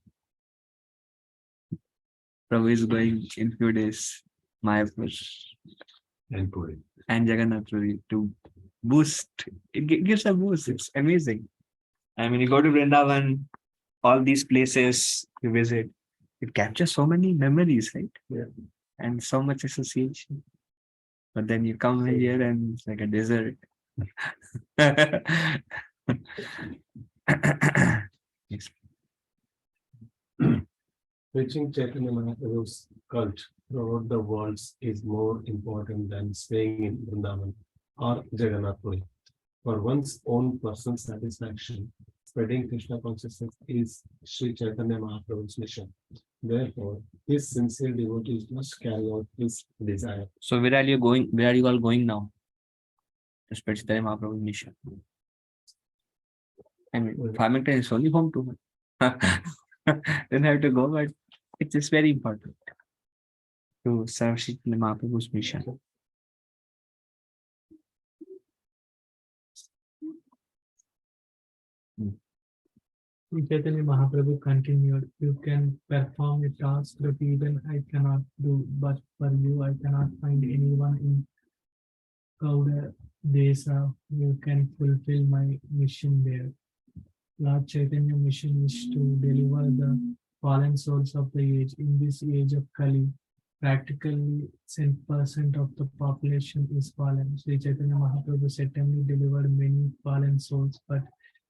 Prabhu is going in few days, Mayapur. And Puri. and Jagannath Puri to boost. It gives a boost. It's amazing. I mean, you go to Vrindavan, all these places you visit, it captures so many memories, right? Yeah. And so much association. But then you come here and it's like a desert. Yes. Preaching Chaitanya Mahaprabhu's cult throughout the world is more important than staying in Vrindavan or Jagannath Puri. For one's own personal satisfaction, spreading Krishna consciousness is Sri Chaitanya Mahaprabhu's mission. Therefore, his sincere devotees must carry out his desire. So where are you going? Where are you all going now? To spread Chaitanya Mahaprabhu's mission. I mean, Farmington is only home to me. Don't have to go, but it is very important to serve Chaitanya Mahaprabhu's mission. Chaitanya Mahaprabhu continued, you can perform a task that even I cannot do, but for you I cannot find anyone in Gauda Desa who can fulfill my mission there. Lord Chaitanya mission is to deliver the fallen souls of the age. In this age of Kali, practically 10% of the population is fallen. Sri Chaitanya Mahaprabhu certainly delivered many fallen souls, but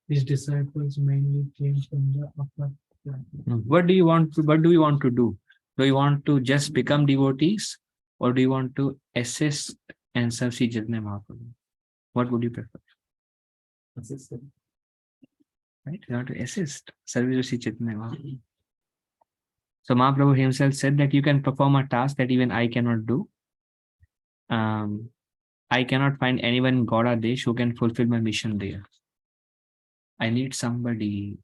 his disciples mainly came from the upper class. What do you want to? What do you want to do? Do you want to just become devotees, or do you want to assist and serve Sri Chaitanya Mahaprabhu? What would you prefer? Assistant. Right? You want to assist service Sri Chaitanya Mahaprabhu. So Mahaprabhu himself said that you can perform a task that even I cannot do. I cannot find anyone in Gauda Desh who can fulfill my mission there. I need somebody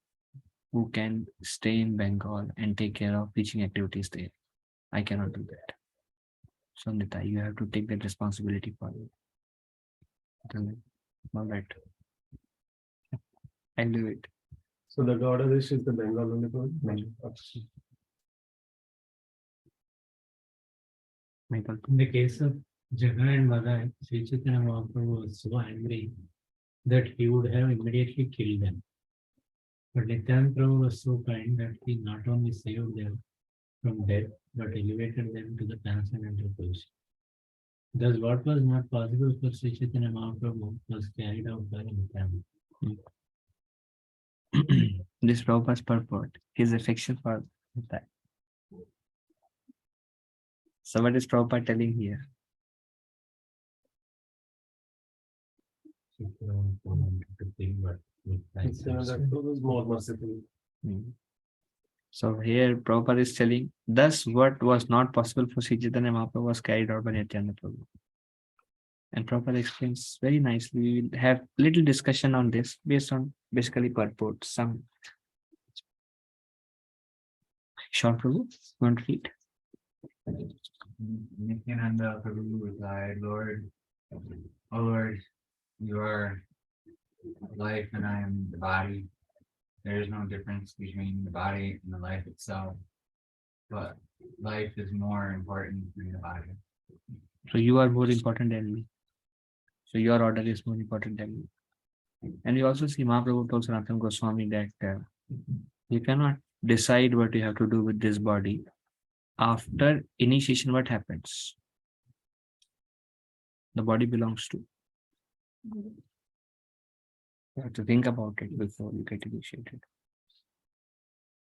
who can stay in Bengal and take care of teaching activities there. I cannot do that. So Nita, you have to take that responsibility for you. All right. I'll do it. So the Gaudadesh is the Bengal only one? Michael. In the case of Jagan and Madai, Sri Chaitanya Mahaprabhu was so angry that he would have immediately killed them. But Nityananda Prabhu was so kind that he not only saved them from death, but elevated them to the transcendental position. Thus, what was not possible for Sri Chaitanya Mahaprabhu was carried out by Nityananda. This Prabhupada's purport, his affection for that. So what is Prabhupada telling here? Prabhu is more merciful. So here Prabhupada is telling, thus what was not possible for Sri Chaitanya Mahaprabhu was carried out by Nityananda Prabhu. And Prabhupada explains very nicely. We will have little discussion on this based on basically purport. Some short Prabhu, want to read? Nityananda Prabhu replied, Lord, O Lord, you are life and I am the body. There is no difference between the body and the life itself, but life is more important than the body. So you are more important than me. So your order is more important than me. And you also see Mahaprabhu told Sanatana Goswami that you cannot decide what you have to do with this body. After initiation, what happens? The body belongs to. You have to think about it before you get initiated.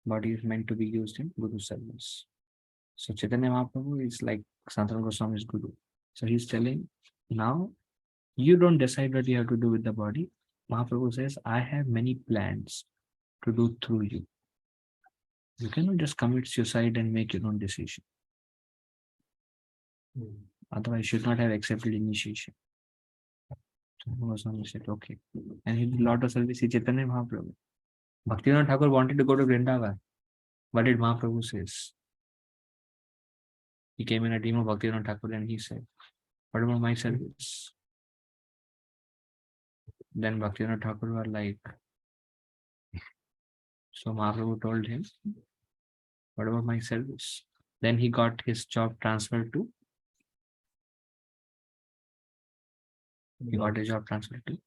Body is meant to be used in Guru service. So Chaitanya Mahaprabhu is like Sanatana Goswami's Guru. So he's telling, now you don't decide what you have to do with the body. Mahaprabhu says, I have many plans to do through you. You cannot just commit suicide and make your own decision. Otherwise, you should not have accepted initiation. So Goswami said, okay. And he did a lot of service in Chaitanya Mahaprabhu. Bhaktivinoda Thakur wanted to go to Vrindavan. What did Mahaprabhu says? He came in a dream of Bhaktivinoda Thakur and he said, what about my service? Then Bhaktivinoda Thakur were like, so Mahaprabhu told him, what about my service? Then he got his job transferred to You got a job transferred to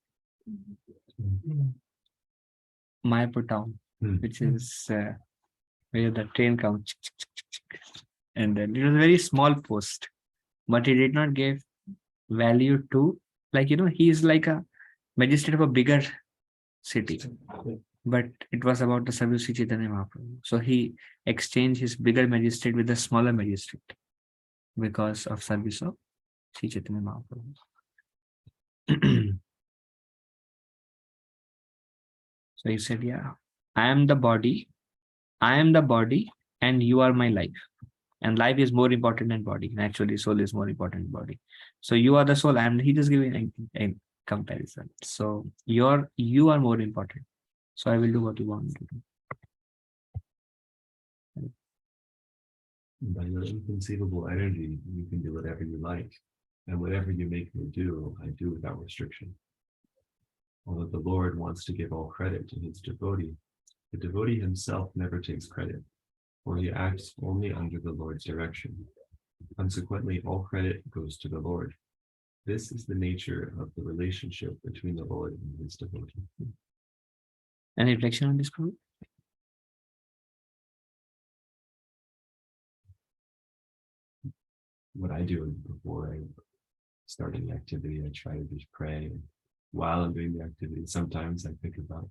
Mm. Mayapur town, which is where the train comes. And then it was a very small post, but he did not give value to, like, he is like a magistrate of a bigger city. But it was about the service of Chaitanya Mahaprabhu. So he exchanged his bigger magistrate with a smaller magistrate because of service of Sri Chaitanya Mahaprabhu. So he said, yeah, I am the body, and you are my life. And life is more important than body. Actually, soul is more important than body. So you are the soul. He just giving a comparison. So you are more important. So I will do what you want to do. By your inconceivable energy, you can do whatever you like. And whatever you make me do, I do without restriction. Although the Lord wants to give all credit to his devotee, the devotee himself never takes credit, for he acts only under the Lord's direction. Consequently, all credit goes to the Lord. This is the nature of the relationship between the Lord and his devotee. Any reflection on this, Prabhu? What I do before I start any activity, I try to just pray. While I'm doing the activity, sometimes I think about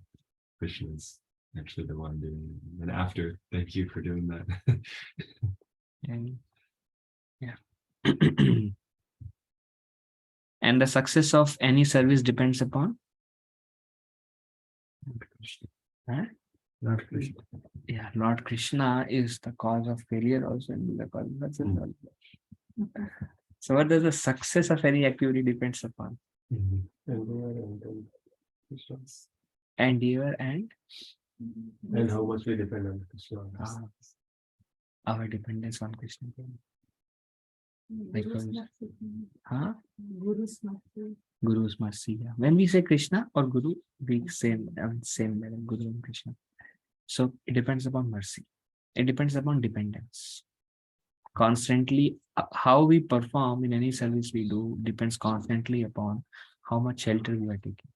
Krishna's actually the one doing it. And after, thank you for doing that. And yeah. And the success of any service depends upon? Huh? Not Krishna. Yeah, Lord Krishna is the cause of failure also and the cause of success also. So what does the success of any activity depends upon? Endeavor and how much we depend on Krishna. our dependence on Krishna. Guru's Because- mercy. Huh? Guru's mercy. Guru's mercy. Yeah. When we say Krishna or Guru, we same level, Guru and Krishna. So it depends upon mercy. It depends upon dependence. Constantly, how we perform in any service we do depends constantly upon how much shelter we are taking.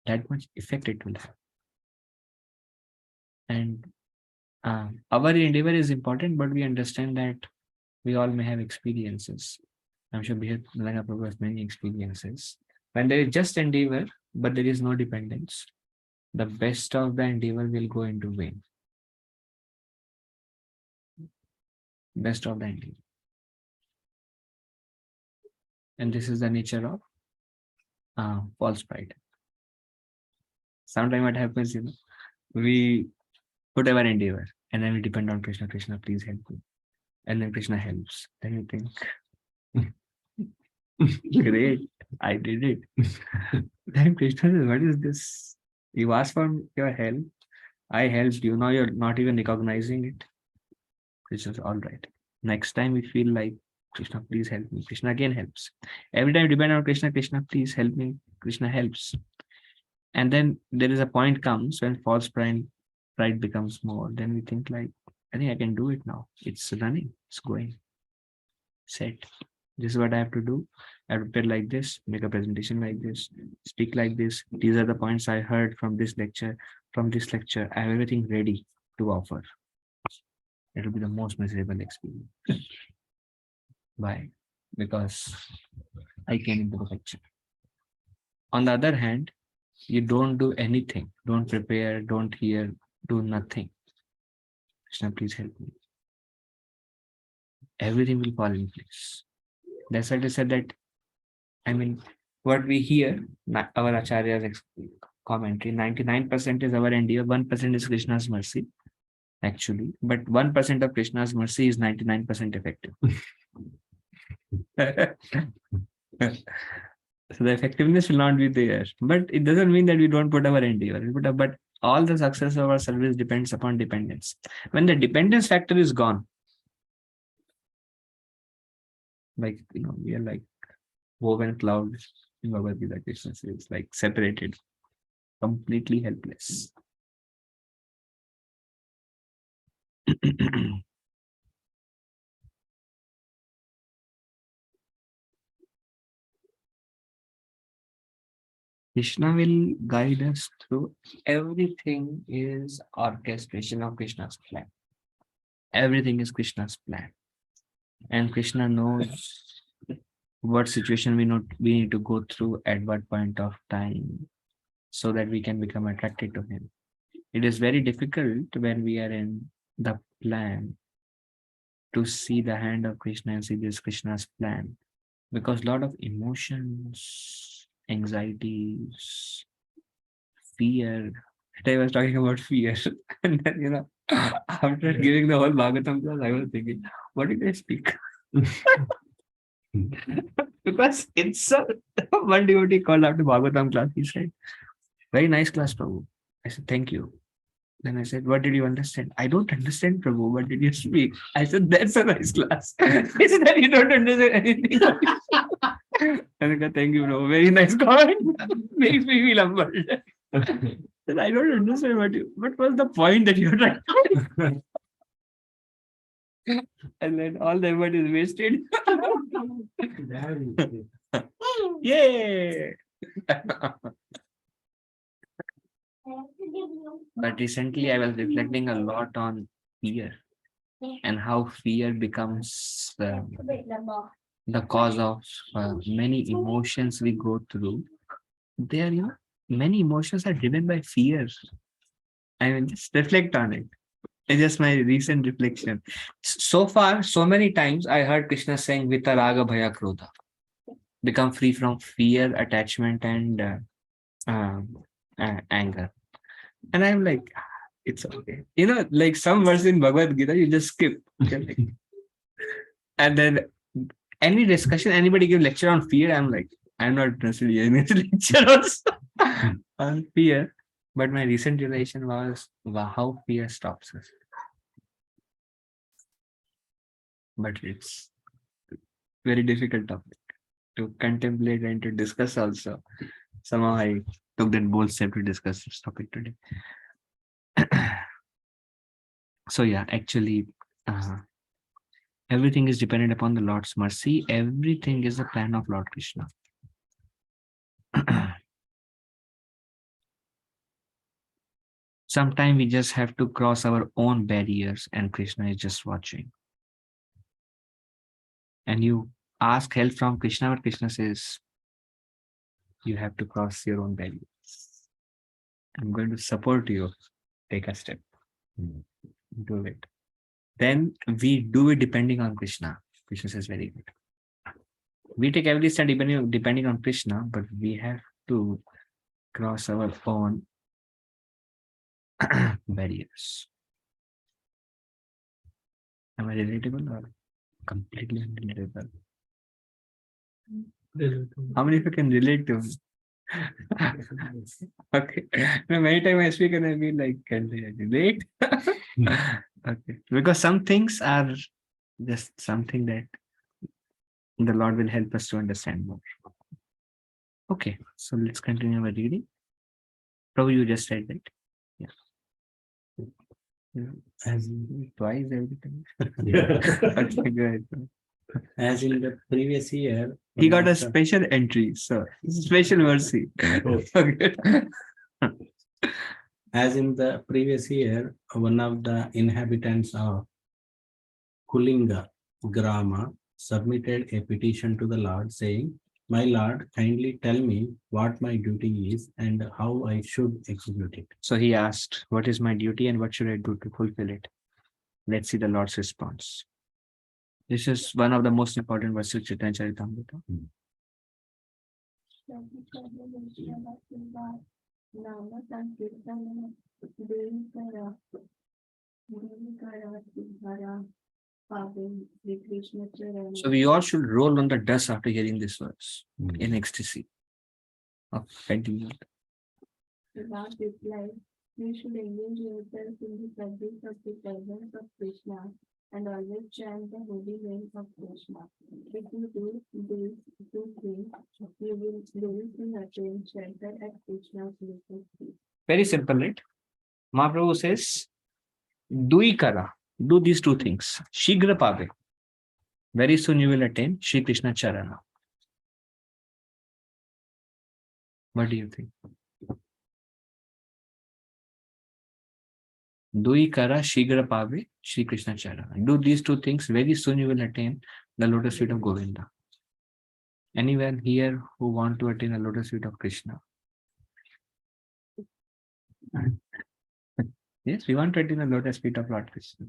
That much effect it will have. And our endeavor is important, but we understand that we all may have experiences. I'm sure Bihar Prabhu has many experiences. When there is just endeavor, but there is no dependence, the best of the endeavor will go into vain. Best of the endeavor. And this is the nature of false pride. Sometimes what happens, we put our endeavor and then we depend on Krishna. Krishna, please help me. And then Krishna helps. Then you think, great, I did it. Then Krishna says, what is this? You asked for your help. I helped you. Now you're not even recognizing it. Krishna says, all right. Next time we feel like, Krishna, please help me. Krishna again helps. Every time you depend on Krishna, Krishna, please help me. Krishna helps. And then there is a point comes when false pride becomes more. Then we think like, I think I can do it now. It's running. It's going. Set. This is what I have to do. I have to prepare like this, make a presentation like this, speak like this. These are the points I heard from this lecture. From this lecture, I have everything ready to offer. It will be the most miserable experience. Why? Because I came into the lecture. On the other hand, you don't do anything, don't prepare, don't hear, do nothing. Krishna, please help me. Everything will fall in place. That's why I said that, what we hear, our Acharya's commentary, 99% is our endeavor, 1% is Krishna's mercy, actually. But 1% of Krishna's mercy is 99% effective. So the effectiveness will not be there. But it doesn't mean that we don't put our endeavor. But all the success of our service depends upon dependence. When the dependence factor is gone, like, we are like woven clouds in Bhagavad Gita. Krishna says, like separated, completely helpless. Krishna will guide us through. Everything is orchestration of Krishna's plan. Everything is Krishna's plan. And Krishna knows what situation we need to go through at what point of time so that we can become attracted to him. It is very difficult when we are in the plan to see the hand of Krishna and see this Krishna's plan, because a lot of emotions, anxieties, fear. Today I was talking about fear, and then after giving the whole Bhagavatam class, I was thinking, what did I speak? Because it's one devotee called after Bhagavatam class. He said, "Very nice class, Prabhu." I said, "Thank you." Then I said, "What did you understand?" "I don't understand, Prabhu. What did you speak?" I said, "That's a nice class." He said that you don't understand anything. And I said, "Thank you, Prabhu. Very nice comment." Makes me feel humbled. Then I don't understand what was the point that you're trying to. And then all the effort is wasted. Yay! But recently I was reflecting a lot on fear and how fear becomes the cause of many emotions we go through. There, many emotions are driven by fear. I mean, just reflect on it. It's just my recent reflection. So far, so many times I heard Krishna saying, Vita Raga Bhaya Krodha. Become free from fear, attachment, and anger. And I'm like, it's okay. Like some verse in Bhagavad Gita, you just skip. And then any discussion, anybody give lecture on fear, I'm like, I'm not interested in this lecture also on fear. But my recent realization was how fear stops us. But it's very difficult topic to contemplate and to discuss also. Somehow I took that bold step to discuss this topic today. So yeah, actually, everything is dependent upon the Lord's mercy. Everything is a plan of Lord Krishna. Sometimes we just have to cross our own barriers and Krishna is just watching. And you ask help from Krishna, but Krishna says, you have to cross your own barriers. I'm going to support you. Take a step. Do it. Then we do it depending on Krishna. Krishna says, very good. We take every step depending on Krishna, but we have to cross our own barriers. Am I relatable or completely unrelatable? How many of you can relate to me? Okay. Many times I speak and I feel like, can they relate? Okay. Because some things are just something that the Lord will help us to understand more. Okay. So let's continue our reading. Prabhu, you just said that. Yeah. As twice everything. Okay, go ahead. As in the previous year, He got a special entry, so special mercy. Okay. as in the previous year, one of the inhabitants of Kulinga Grama submitted a petition to the Lord saying, "My Lord, kindly tell me what my duty is and how I should execute it." So he asked, what is my duty and what should I do to fulfill it? Let's see the Lord's response. This is one of the most important verses of Chaitanya Charitamrita. So we all should roll on the dust after hearing this verse in ecstasy of sentiment. Without reply, you should engage yourself in the practice of the presence of Krishna and always chant the holy name of Krishna. If you do these two things, you will soon attain shelter at Krishna's lotus feet. Very simple, right? Mahaprabhu says, do these two things. Shigra Pave. Very soon you will attain Shri Krishna Charana. What do you think? Dui kara shigra pave Shri Krishna chara. Do these two things, very soon you will attain the lotus feet of Govinda. Anyone here who want to attain the lotus feet of Krishna? Yes, we want to attain the lotus feet of Lord Krishna.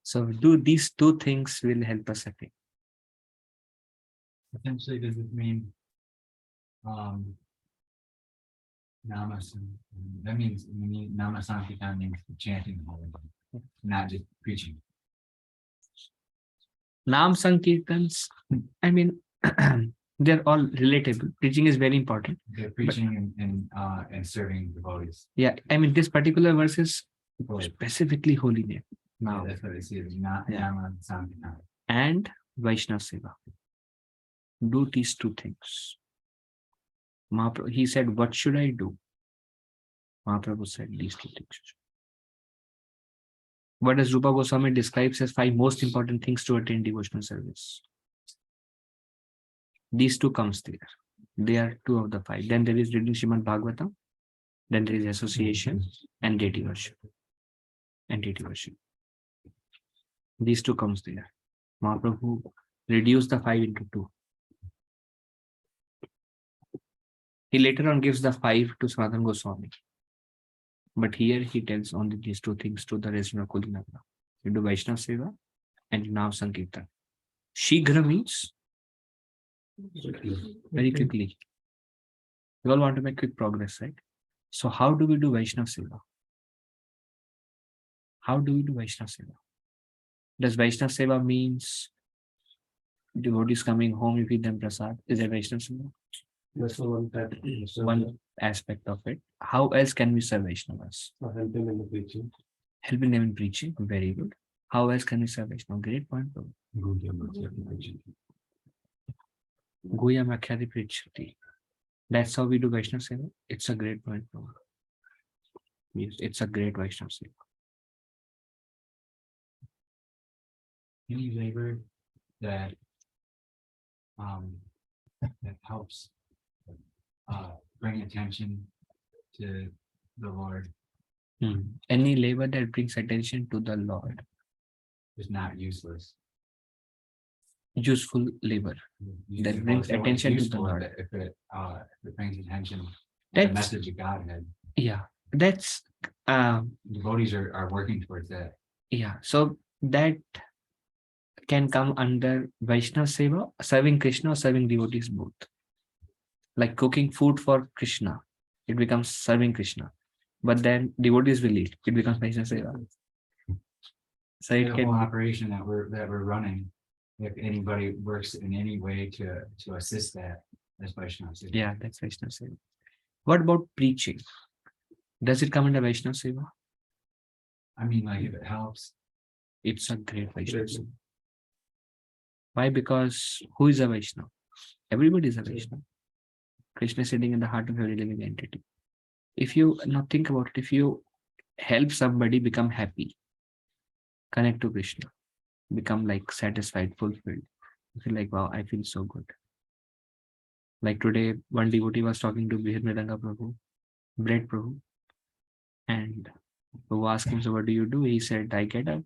So do these two things will help us attain. Essentially, does it mean namasam? That means namasankirtan means chanting the whole day, not just preaching. Naam Sankirtans, I mean, they're all relatable. Preaching is very important. They're preaching and serving devotees. Yeah, I mean, this particular verse is Holy. specifically holy name. Yeah, Now, that's what it says. Not Yeah. namasankirtan. and Vaishnav Seva. Do these two things. Mahaprabhu, he said, what should I do? Mahaprabhu said these two things. What does Rupa Goswami describes as 5 most important things to attain devotional service? These two comes there. They are 2 of the 5. Then there is reading Srimad Bhagavatam. Then there is association and deity worship. These 2 comes there. Mahaprabhu reduced the 5 into 2. He later on gives the 5 to Sanatana Goswami. But here he tells only these 2 things to the resident of Kulinagra. You do Vaishnav Seva and Nam Sankirtan. Shighra means very quickly. We all want to make quick progress, right? So how do we do Vaishnav Seva? How do we do Vaishnav Seva? Does Vaishnav Seva means devotees coming home, you feed them prasad? Is that Vaishnav Seva? That's the one that One aspect of it. How else can we serve Vaishnavas? helping in the preaching. Helping them in preaching, very good. How else can we serve Vaishnava? Great point, bro. Goya Makhyati Prichati. That's how we do Vaishnava Seva. It's a great point, bro. Yes, it's a great Vaishnava Seva. Any labor that that helps bring attention to the Lord Any labor that brings attention to the Lord, is not useless. useful labor. That brings So it's attention to the useful Lord. If it brings attention to the That's, message of Godhead. yeah, that's, Devotees are working towards that. yeah. So that can come under Vaishnava Seva, serving Krishna or serving devotees both. Like cooking food for Krishna, it becomes serving Krishna. But then devotees will eat, it becomes Vaishnava Seva. So it The whole can, operation that we're running, if anybody works in any way to assist that, that's Vaishnava Seva. yeah, that's Vaishnava Seva. What about preaching? Does it come under Vaishnava Seva? I mean, like if it helps, It's a great Vaishnava Seva. Why? Because who is a Vaishnava? Everybody is a Vaishnava. Krishna is sitting in the heart of every living entity. If you now think about it, if you help somebody become happy, connect to Krishna, become like satisfied, fulfilled, you feel like, wow, I feel so good. Like today, one devotee was talking to Bihir Mridanga Prabhu, Bread Prabhu, and Prabhu asked him, so what do you do? He said, I get up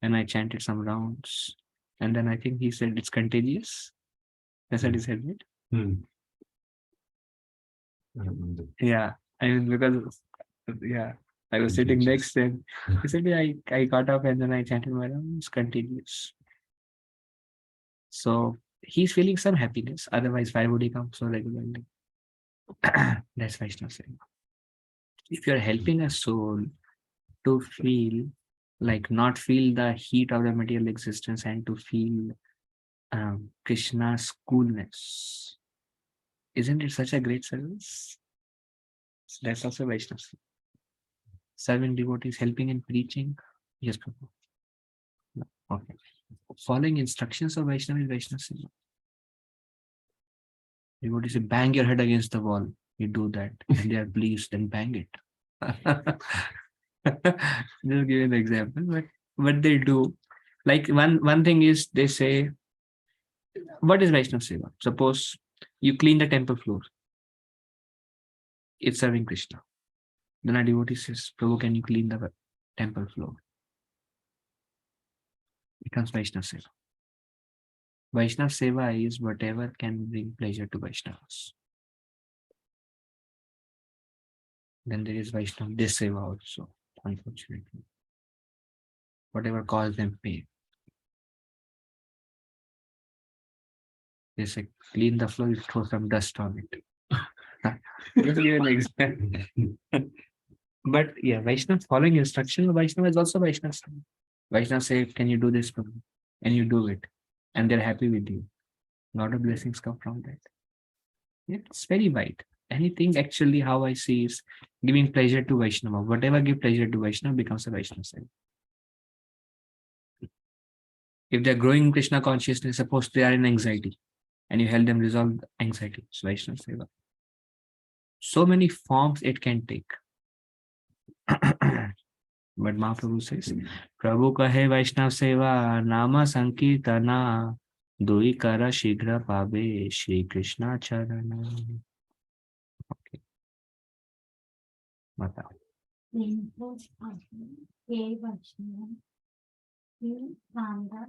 and I chanted some rounds. And then I think he said, it's contagious. That's what he said, right? I don't remember. Yeah, I mean, because, yeah, I was sitting next to him. He said, yeah, I got up and then I chanted my rounds, continuous. So he's feeling some happiness. Otherwise, why would he come so regularly? That's Vaishnava Seva. If you're helping a soul to feel, like not feel the heat of the material existence and to feel Krishna's coolness, isn't it such a great service? That's also Vaishnava Seva. Serving devotees, helping in preaching. Yes, Prabhu. Okay. Following instructions of Vaishnava is Vaishnava Seva. Devotees say, bang your head against the wall. You do that. And they are pleased, then bang it. Just give an example, but what they do. Like one thing is they say, what is Vaishnava Seva? Suppose you clean the temple floor. it's serving Krishna. Then a devotee says, Prabhu, can you clean the temple floor? It becomes Vaishnava Seva. Vaishnava Seva is whatever can bring pleasure to Vaishnavas. Then there is Vaishnava Deseva also, unfortunately. Whatever causes them pain. They say, clean the floor, you throw some dust on it. Just give an example. But yeah, Vaishnava following instruction, Vaishnava is also Vaishnava. Vaishnava say, can you do this for me? And you do it. And they're happy with you. A lot of blessings come from that. Yeah, it's very wide. Anything actually, how I see is giving pleasure to Vaishnava. Whatever give pleasure to Vaishnava becomes a Vaishnava Seva. If they're growing in Krishna consciousness, suppose they are in anxiety, and you help them resolve anxiety, it's Vaishnava Seva. So many forms it can take. But Mahaprabhu says, Prabhu kahe Vaishnav Seva, Nama Sankirtana, Dui Kara Shigra Pabe, Shri Krishna Charana. Okay. Mata. Infos of K. Vaishnava, K. Kanda,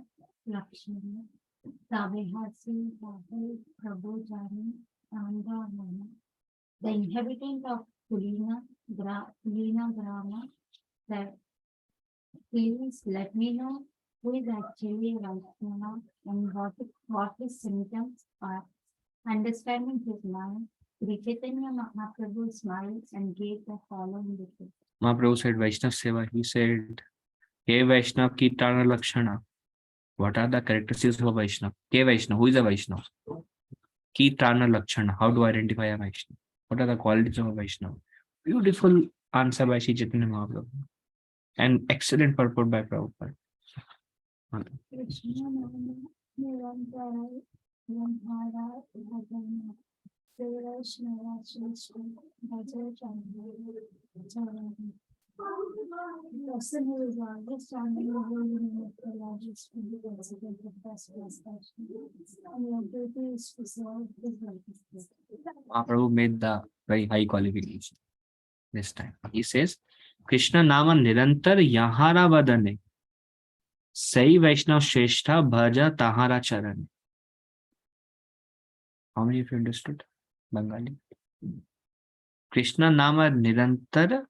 Lakshmi, Tabehasi, Babu, Prabhu Jani, Anga Mana. The inhabitant of Kulina Grama said, please let me know who is actually Vaishnava and what his symptoms are. Understanding his mind, Sri Chaitanya Mahaprabhu smiled and gave the following report. Mahaprabhu said Vaishnav Seva. He said, Hey Vaishnav ki Tana Lakshana. What are the characteristics of a Vaishnav? Hey Vaishnav, who is a Vaishnav? Ki Tana Lakshana. How to identify a Vaishnav? What are the qualities of a Vaishnav? Beautiful answer by Sri Chaitanya Mahaprabhu. And excellent purport by Prabhupada. Krishna Nama Nirantara Yamhara Bhagana Vaishnava Shristu Bhaja Chandra. The person who is always chanting the holy name of the Lord is to be considered the best prestations. And your duty is to serve his righteousness. Mahaprabhu made the very high qualification this time. He says, Krishna Nama Nirantar Yahara Vadane. Sai Vaishnav Shrestha Bhaja Tahara Charane. How many of you understood Bengali? Krishna Nama Nirantar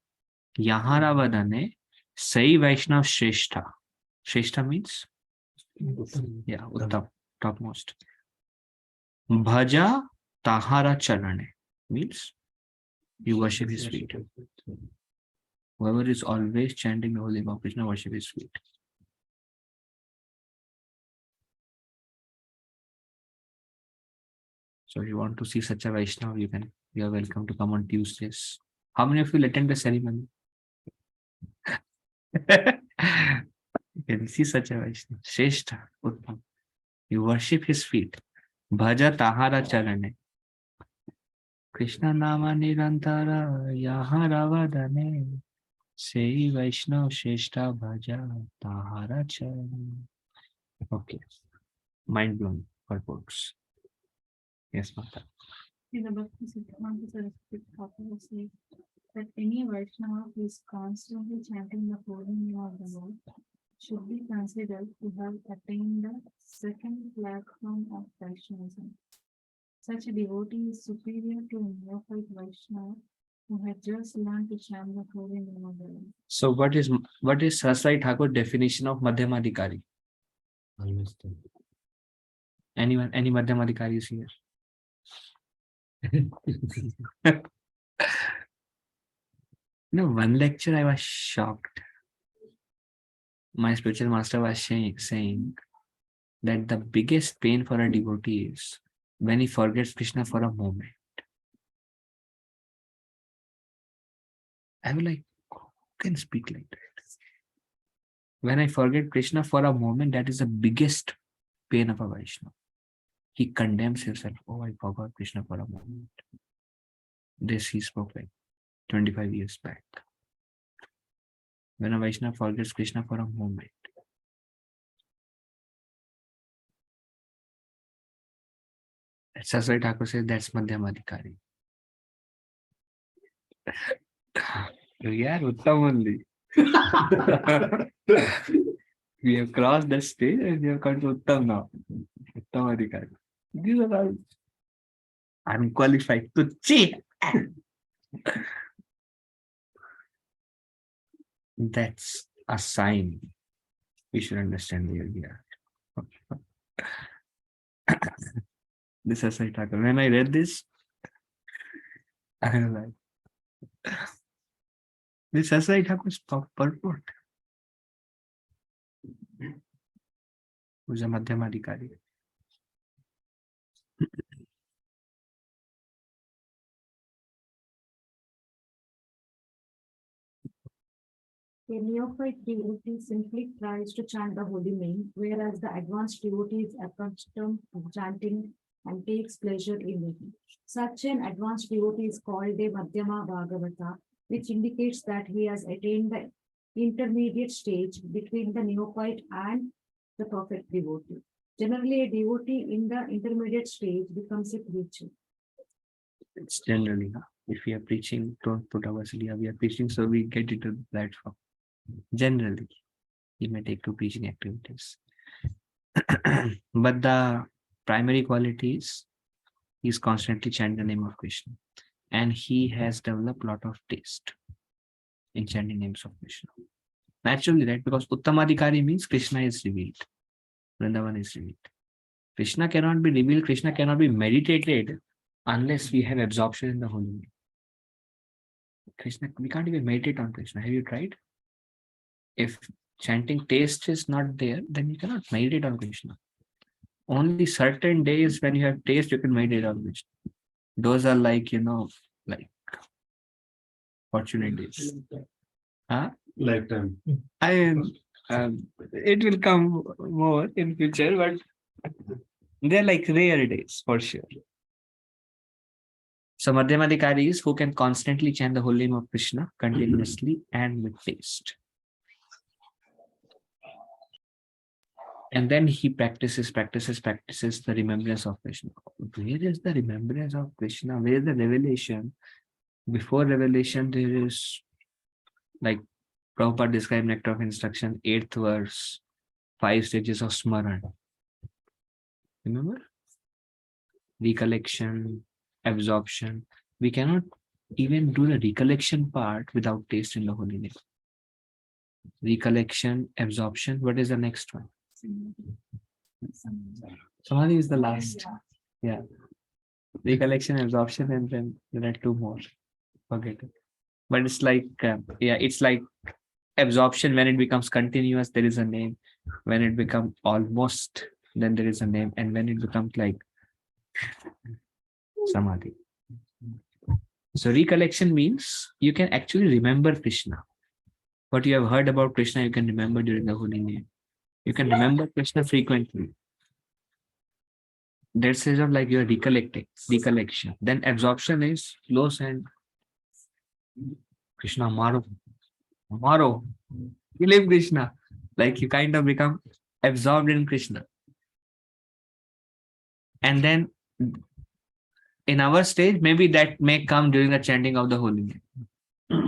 Yahara Vadane. Sai Vaishnav Shrestha. Shrestha means? Yeah, Uttam, topmost. Bhaja Tahara Charane means you worship his feet. Whoever is always chanting the holy name of Krishna, worship his feet. So if you want to see such a Vaishnava, you are welcome to come on Tuesdays. How many of you will attend the ceremony? You can see such a Vaishnava. Shrestha, Uttam. You worship his feet. Bhaja Tahara Charane. Krishna Nama Nirantara Yahara Vadane. Sei Vaishnav Shrestha Bhaja Tahara Charane. Okay. Mind blowing purports. Yes, Mata. In the Bhakti Siddhanta Saraswati Thakur says that any Vaishnava who is constantly chanting the holy name of the Lord should be considered to have attained the second platform of Vaishnavism. Such a devotee is superior to a neophyte Vaishnava who had just learned to chant the holy name of the Lord. So what is Saraswati Thakur definition of Madhyamadikari? Anyone? Any Madhyamadikari is here? One lecture I was shocked. My spiritual master was saying that the biggest pain for a devotee is when he forgets Krishna for a moment. I was like, who can speak like that? When I forget Krishna for a moment, that is the biggest pain of a Vaishnava. He condemns himself. Oh, I forgot Krishna for a moment. This he spoke like 25 years back. When a Vaishnava forgets Krishna for a moment, Saraswati Thakur says that's Madhyamadikari. We are Uttam only. We have crossed the stage and we have come to Uttam now. Uttam Adhikari. These are all unqualified to cheat. That's a sign. We should understand the idea. This is I talk. When I read this, I was like, this Asai Thakur's purport. Who's a Madhyamadikari. A neophyte devotee simply tries to chant the holy name, whereas the advanced devotee is accustomed to chanting and takes pleasure in it. Such an advanced devotee is called a Madhyama Bhagavata, which indicates that he has attained the intermediate stage between the neophyte and the perfect devotee. Generally, a devotee in the intermediate stage becomes a preacher. It's generally, if we are preaching, don't put our Siliya, we are preaching, so we get into the platform. Generally, he may take to preaching activities. But the primary quality is he's constantly chanting the name of Krishna. And he has developed a lot of taste in chanting names of Krishna. Naturally, right? Because Uttamadhikari means Krishna is revealed. Vrindavan is revealed. Krishna cannot be revealed, Krishna cannot be meditated unless we have absorption in the holy name. Krishna, we can't even meditate on Krishna. Have you tried? If chanting taste is not there, then you cannot meditate on Krishna. Only certain days when you have taste, you can meditate on Krishna. Those are like, like fortunate days. Huh? Lifetime. It will come more in future, but they're like rare days for sure. So Madhyamadikaris who can constantly chant the holy name of Krishna continuously and with taste. And then he practices the remembrance of Krishna. Where is the remembrance of Krishna? Where is the revelation? Before revelation, there is, like Prabhupada described Nectar of Instruction, 8th verse, 5 stages of Smaran. Remember? Recollection, absorption. We cannot even do the recollection part without taste in the holy name. Recollection, absorption. What is the next one? Samadhi is the last. Yeah. Recollection, absorption, and then there are two more. Forget it. But it's like, it's like absorption. When it becomes continuous, there is a name. When it becomes almost, then there is a name. And when it becomes like Samadhi. So recollection means you can actually remember Krishna. What you have heard about Krishna, you can remember during the holy name. You can remember Krishna frequently. That says of like you're recollection. Then absorption is close and Krishna Maro. You live Krishna. Like you kind of become absorbed in Krishna. And then in our stage, maybe that may come during the chanting of the holy name.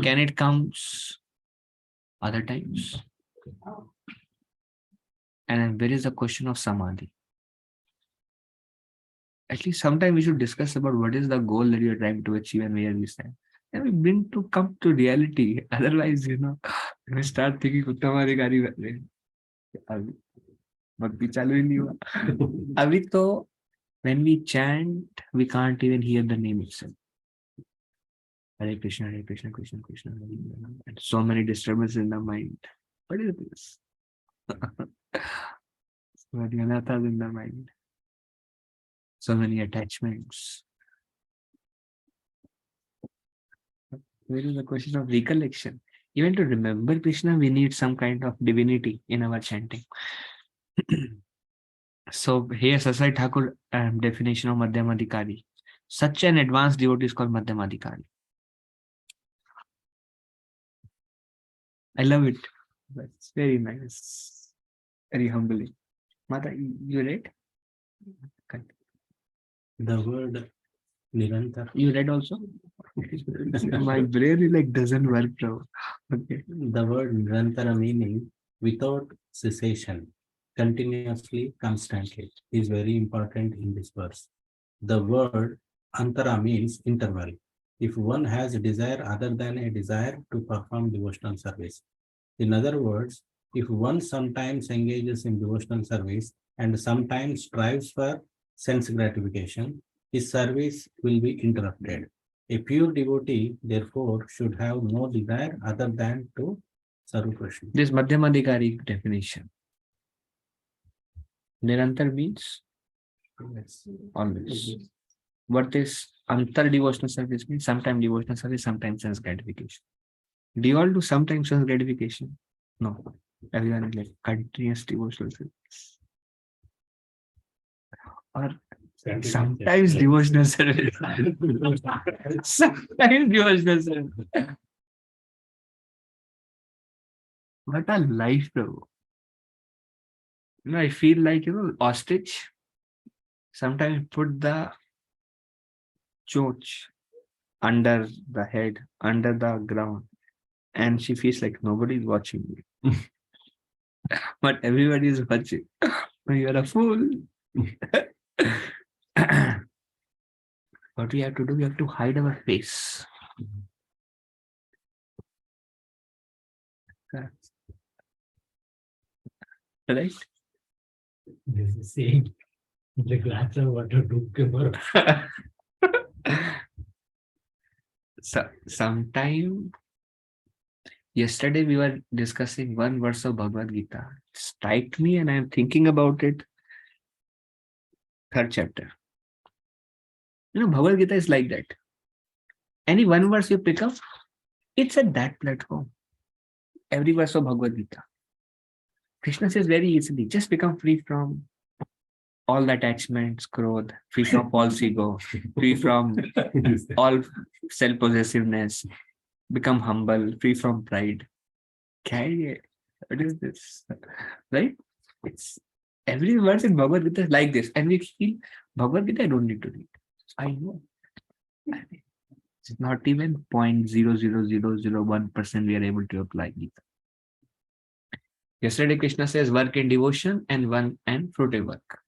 Can it come other times? And then where is the question of Samadhi? At least sometime we should discuss about what is the goal that you are trying to achieve and where we stand. And we bring to come to reality. Otherwise, we start thinking Uttamadhikari. Bhakti chalu hi nahi hua. Abhi to, when we chant, we can't even hear the name itself. Hare Krishna, Krishna, Krishna, Hare Hare. And so many disturbances in the mind. What is this? So many anathas in the mind. So many attachments. Where is the question of recollection? Even to remember Krishna, we need some kind of divinity in our chanting. So here Sasai Thakur definition of Madhyamadikari. Such an advanced devotee is called Madhyamadikari. I love it. That's very nice. Very humbling. Mata, you read? The word Nirantar. You read also? My brain is like doesn't work, bro. Okay. The word Nirantara meaning without cessation, continuously, constantly is very important in this verse. The word Antara means interval. If one has a desire other than a desire to perform devotional service. In other words, if one sometimes engages in devotional service and sometimes strives for sense gratification, his service will be interrupted. A pure devotee, therefore, should have no desire other than to serve Krishna. This Madhyamadhikari definition. Nirantar means always. What is antar devotional service means? Sometimes devotional service, sometimes sense gratification. Do you all do sometimes sense gratification? No. Everyone is like continuous devotional service. Or sometimes devotional service. Sometimes devotional service. What a life, bro. I feel like, ostrich. Sometimes put the chooch under the head, under the ground, and she feels like nobody is watching me. But everybody is watching. You're a fool. What we have to do, we have to hide our face. Right? This is saying the glass of water took cover. So, sometime yesterday we were discussing one verse of Bhagavad Gita. It striked me and I'm thinking about it. Third chapter. Bhagavad Gita is like that. Any one verse you pick up, it's at that platform. Every verse of Bhagavad Gita. Krishna says very easily, just become free from all the attachments, growth, free from false ego, free from all self-possessiveness, become humble, free from pride. What is this? Right? It's every verse in Bhagavad Gita is like this. And we feel Bhagavad Gita I don't need to read. I know. It's not even 0.00001% we are able to apply Gita. Yesterday Krishna says work in devotion and fruitive work.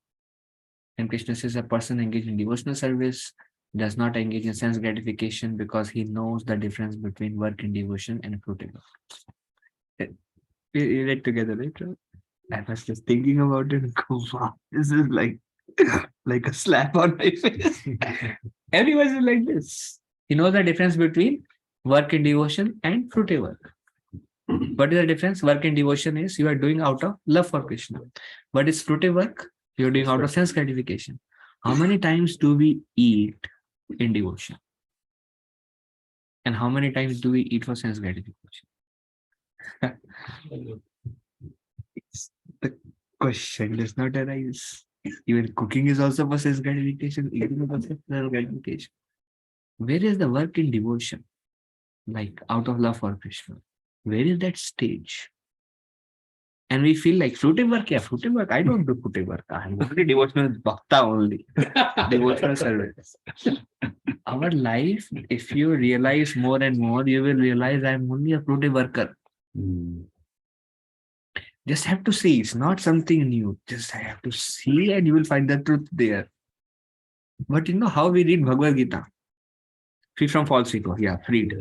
And Krishna says a person engaged in devotional service does not engage in sense gratification because he knows the difference between work in devotion and fruitive work. We read together, right? I was just thinking about it and go, wow, this is like a slap on my face. Everyone is like this. He knows the difference between work in devotion and fruitive work. What is the difference? Work in devotion is you are doing out of love for Krishna. What is fruitive work? You are doing out of sense gratification. How many times do we eat in devotion? And how many times do we eat for sense gratification? The question does not arise. Even cooking is also for sense gratification, eating is for sense gratification. Where is the work in devotion? Like out of love for Krishna. Where is that stage? And we feel like fruitive work, fruitive work. I don't do fruitive work. I'm only devotional bhakta only. Devotional service. Our life, if you realize more and more, you will realize I'm only a fruitive worker. Just have to see. It's not something new. Just I have to see and you will find the truth there. But you know how we read Bhagavad Gita? Free from false ego. Yeah, freed.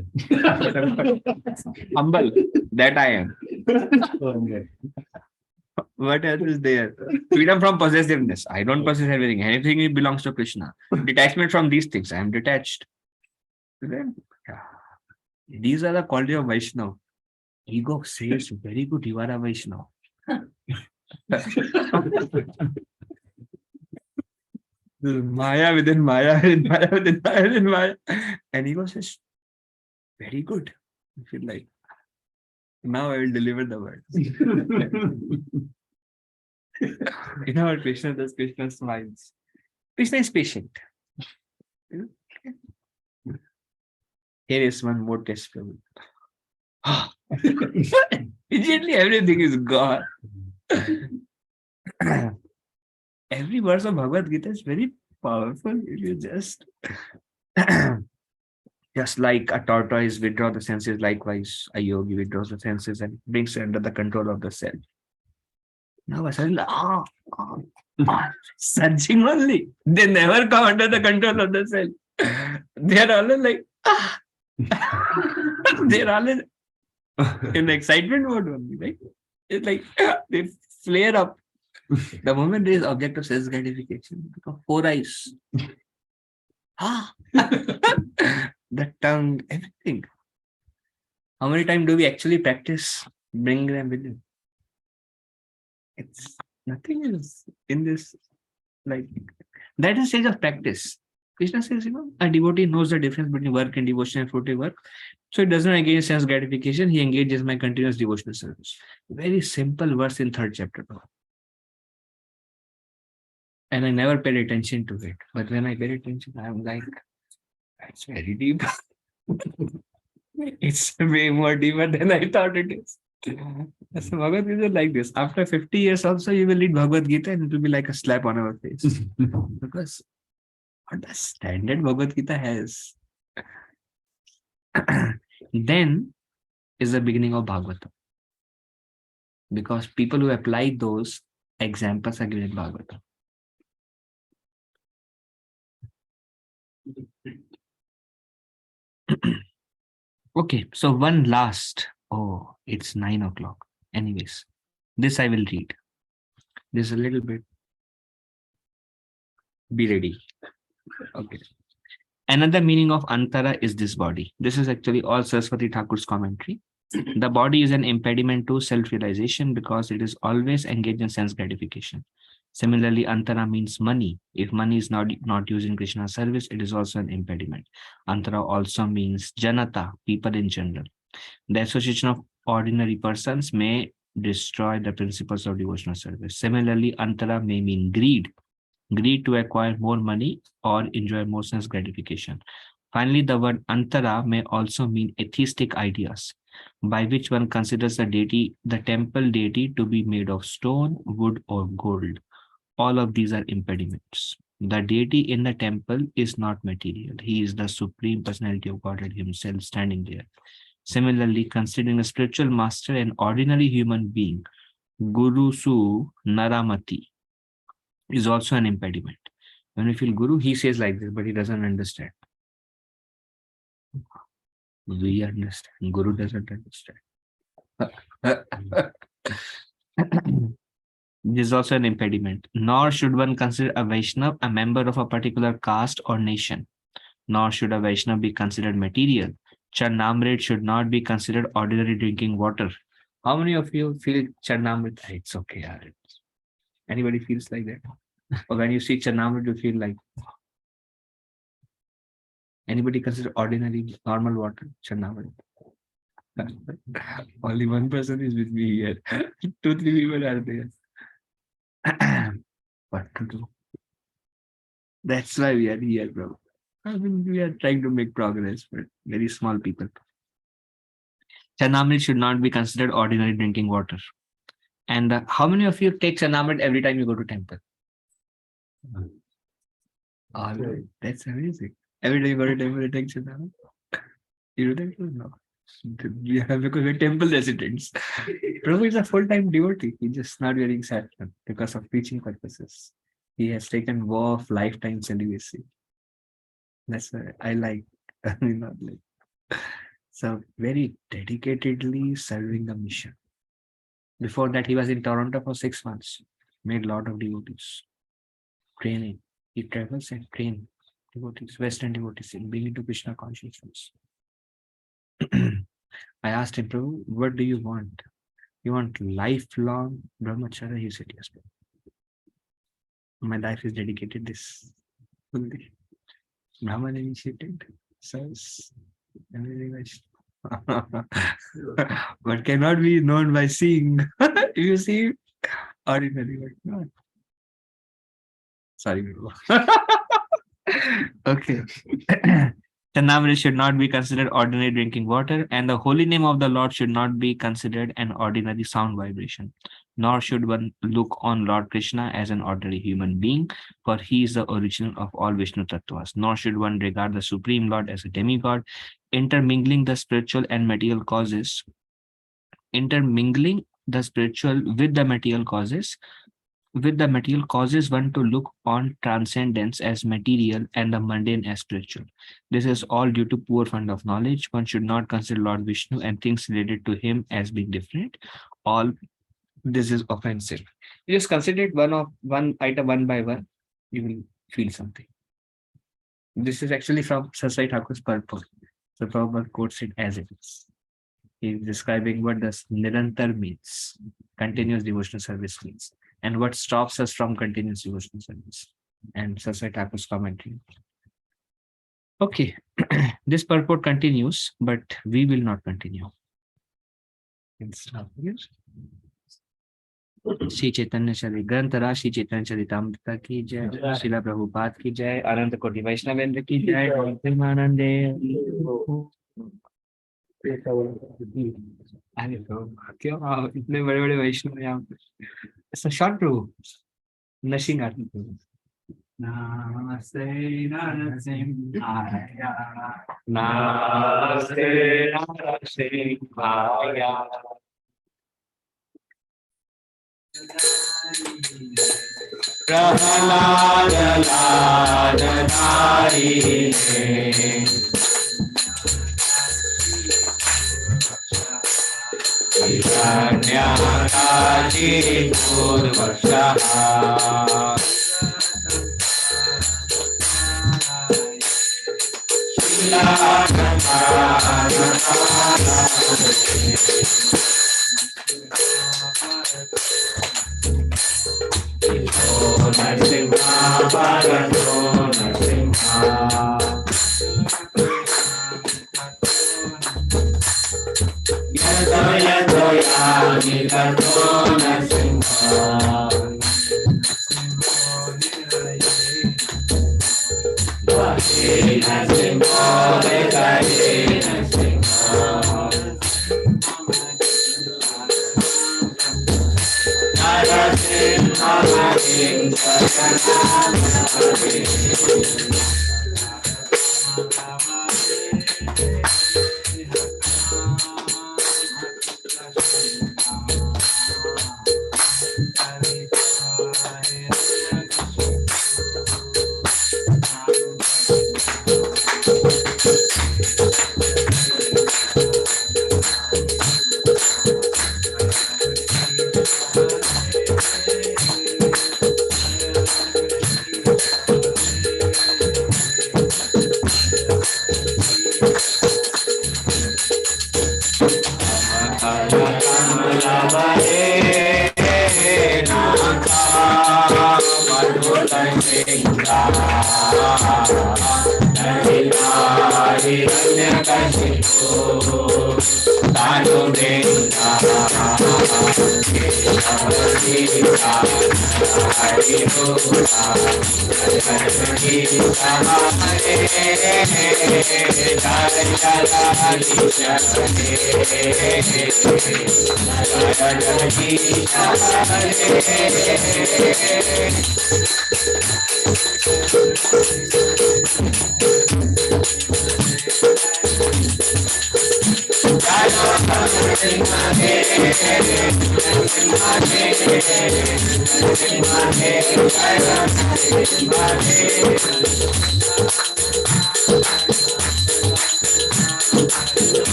Humble. That I am. What else is there? Freedom from possessiveness. I don't possess everything. Anything belongs to Krishna. Detachment from these things. I am detached. These are the quality of Vaishnava. Ego says, very good, you are a Vaishnava. Maya within Maya, within Maya, within Maya, within Maya. And ego says, very good. I feel like, now I will deliver the word. You know what Krishna does? Krishna smiles. Krishna is patient. Here is one more test. Immediately everything is gone. Every verse of Bhagavad Gita is very powerful if you just Just like a tortoise withdraws the senses, likewise a yogi withdraws the senses and brings it under the control of the self. Now a suddenly, searching only. They never come under the control of the self. They are always like, they are always in excitement mode only, right? It's like they flare up. The moment there is object of sense gratification, they become four eyes. The tongue, everything. How many times do we actually practice bring them within? It's nothing is in this, like that is stage of practice. Krishna says, a devotee knows the difference between work and devotion and fruitive work. So he does not engage in sense gratification, he engages in my continuous devotional service. Very simple verse in 3rd chapter. And I never paid attention to it. But when I paid attention, I'm like, that's very deep. It's way more deeper than I thought it is. So Bhagavad Gita is like this. After 50 years also, you will read Bhagavad Gita and it will be like a slap on our face. Because what the standard Bhagavad Gita has. Then is the beginning of Bhagavatam. Because people who apply those examples are given in Bhagavatam. Okay, so one last. Oh, it's 9 o'clock. Anyways, this I will read. This is a little bit. Be ready. Okay. Another meaning of Antara is this body. This is actually all Saraswati Thakur's commentary. The body is an impediment to self-realization because it is always engaged in sense gratification. Similarly, Antara means money. If money is not used in Krishna's service, it is also an impediment. Antara also means Janata, people in general. The association of ordinary persons may destroy the principles of devotional service. Similarly, Antara may mean greed to acquire more money or enjoy more sense gratification. Finally, the word Antara may also mean atheistic ideas, by which one considers the temple deity to be made of stone, wood, or gold. All of these are impediments. The deity in the temple is not material. He is the supreme personality of Godhead himself standing there. Similarly, considering a spiritual master an ordinary human being, Guru Su Naramati, is also an impediment. When we feel Guru, he says like this, but he doesn't understand. We understand. Guru doesn't understand. This is also an impediment. Nor should one consider a Vaishnava a member of a particular caste or nation. Nor should a Vaishnava be considered material. Charnamrit should not be considered ordinary drinking water. How many of you feel Charnamrit? It's okay. Anybody feels like that? Or when you see Charnamrit, you feel like anybody consider ordinary normal water Charnamrit? Only one person is with me here. 2, 3 people are there. What to do? That's why we are here, bro. I mean, we are trying to make progress, but very small people. Charnamrit should not be considered ordinary drinking water. And how many of you take Charnamrit every time you go to temple? All right, that's amazing. Every time you go to temple, you take Charnamrit. You do that? No. Yeah, because we're temple residents. Prabhu is a full-time devotee. He's just not wearing saffron because of preaching purposes. He has taken vow of lifetime celibacy. That's why I like, not like. So very dedicatedly serving the mission. Before that, he was in Toronto for 6 months. Made a lot of devotees. Training. He travels and trains devotees, Western devotees, in bringing to Krishna consciousness. I asked him, Prabhu, what do you want? You want lifelong brahmacharya? He said, yes, Prabhu. My life is dedicated this fully. Brahman initiated, says, but cannot be known by seeing. You see, ordinary, but not. Sorry, Prabhu. Okay. Charnamrit should not be considered ordinary drinking water, and the holy name of the Lord should not be considered an ordinary sound vibration. Nor should one look on Lord Krishna as an ordinary human being, for he is the original of all Vishnu Tattvas. Nor should one regard the Supreme Lord as a demigod, intermingling the spiritual and material causes, intermingling the spiritual with the material causes one to look on transcendence as material and the mundane as spiritual. This is all due to poor fund of knowledge. One should not consider Lord Vishnu and things related to him as being different. All this is offensive. You just consider it one item one by one, you will feel something. This is actually from Sasai Thakur's purport. So Prabhupada quotes it as it is. He is describing what does Nirantar means, continuous devotional service means, and what stops us from continuous devotional service. And Sasai Thakur's commentary. Okay, this purport continues, but we will not continue. Shri Chaitanya चरित ग्रंथ राज श्री चैतन्य चरितामृत की जय, शिला प्रभुपाद की जय, अनंत कोटि वैष्णवेंद्र की जय, प्रेमानंदे। अरे प्रभु क्यों आप इतने बड़े बड़े वैष्णव हैं यहाँ पे? शॉर्ट प्रभु नशिंग आती प्रभु। नमस्ते नरसिंहाय नमस्ते नरसिंहाय Prahlad लादधारी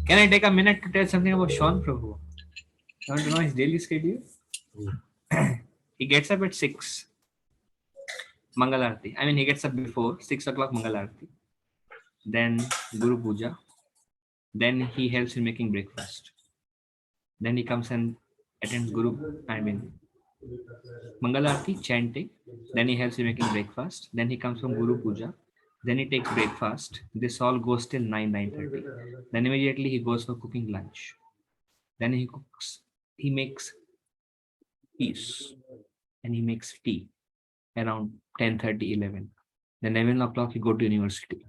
Can I take a minute to tell something about Sean Prabhu? You want to know his daily schedule? He gets up at 6. Mangal Arati. I mean, he gets up before 6 o'clock Mangal Arati. Then Guru Puja. Then he helps in making breakfast. Then he comes and attends Mangalarti, chanting. Then he helps in making breakfast. Then he comes from Guru Puja. Then he takes breakfast. This all goes till 9:30. Then immediately he goes for cooking lunch. Then he cooks. He makes peas and he makes tea around 10:30, 11. Then 11 o'clock he go to university.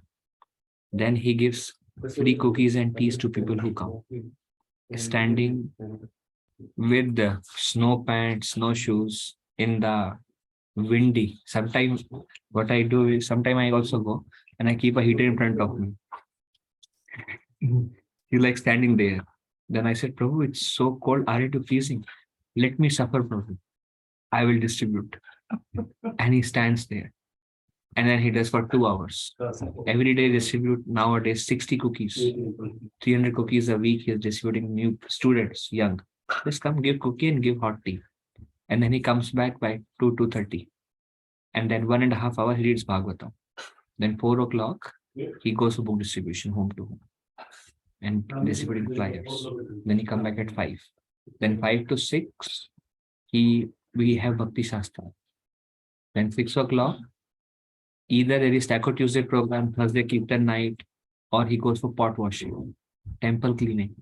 Then he gives free cookies and teas to people who come. Standing with the snow pants, snowshoes in the windy. Sometimes what I do is sometimes I also go and I keep a heater in front of me. He's like standing there. Then I said, Prabhu, it's so cold. Are you freezing? Let me suffer, Prabhu. I will distribute. And he stands there. And then he does for 2 hours. Every day distribute nowadays 60 cookies. 300 cookies a week. He's distributing new students, young. Just come give cookie and give hot tea. And then he comes back by 2:30. And then 1.5 hours he reads Bhagavatam. Then 4 o'clock he goes to book distribution home to home and distributing flyers. Then he come back at 5. Then 5 to 6 we have Bhakti Shastra. Then 6 o'clock either there is Taco Tuesday program, Thursday Kirtan night, or he goes for pot washing, temple cleaning.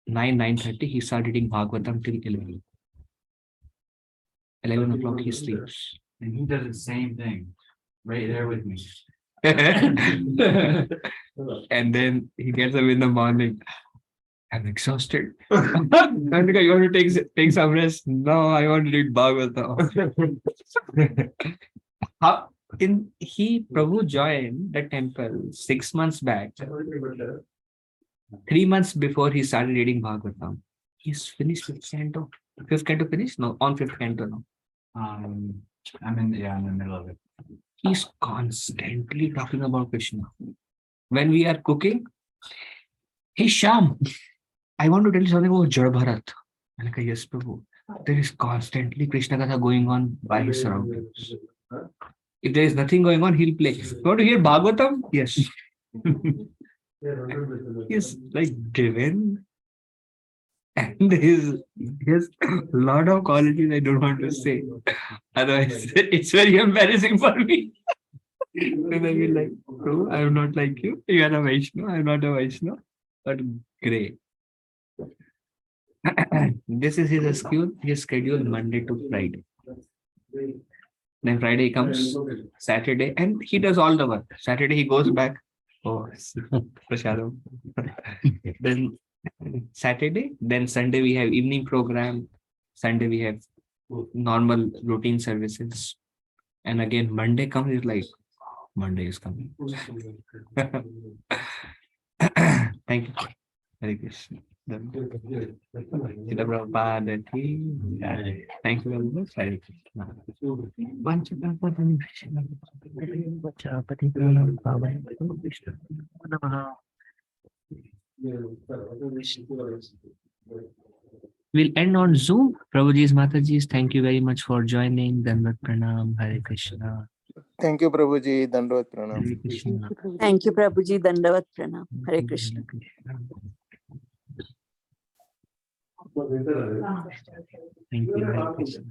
9:30 he started reading Bhagavatam till 11. 11 o'clock he sleeps. And he does the same thing right there with me. And then he gets up in the morning. I'm exhausted. Nandika, you want to take some rest? No, I want to read Bhagavatam. Prabhu joined the temple 6 months back. 3 months before he started reading Bhagavatam. He's finished 5th canto. 5th canto finished? No, on 5th canto now. I'm in the middle of it. He's constantly talking about Krishna. When we are cooking, hey Sham, I want to tell you something about Jad Bharat. I'm like, yes, Prabhu. There is constantly Krishna Katha going on by his surroundings. If there is nothing going on, he'll play. You want to hear Bhagavatam? Yes. He's like driven. And he has a lot of qualities I don't want to say. Otherwise, it's very embarrassing for me. And I will like, oh, I'm not like you. You are a Vaishnava. I'm not a Vaishnava. But great. This is his schedule. His schedule Monday to Friday. Then Friday comes, Saturday, and he does all the work. Saturday he goes back. Oh, Prashadam. Then Saturday, then Sunday we have evening program. Sunday we have normal routine services. And again, Monday comes, it's like, Monday is coming. Thank you. Hare Krishna. Prabhupada ki jai. Thank you very much. Hare Krishna. We'll end on Zoom. Prabhuji's, Mataji's, thank you very much for joining. Dandavat Pranam. Hare Krishna. Thank you, Prabhuji. Dandavat Pranam. Hare Krishna. Thank you, Prabhuji. Dandavat Pranam. Hare Krishna. Thank you. Hare Krishna.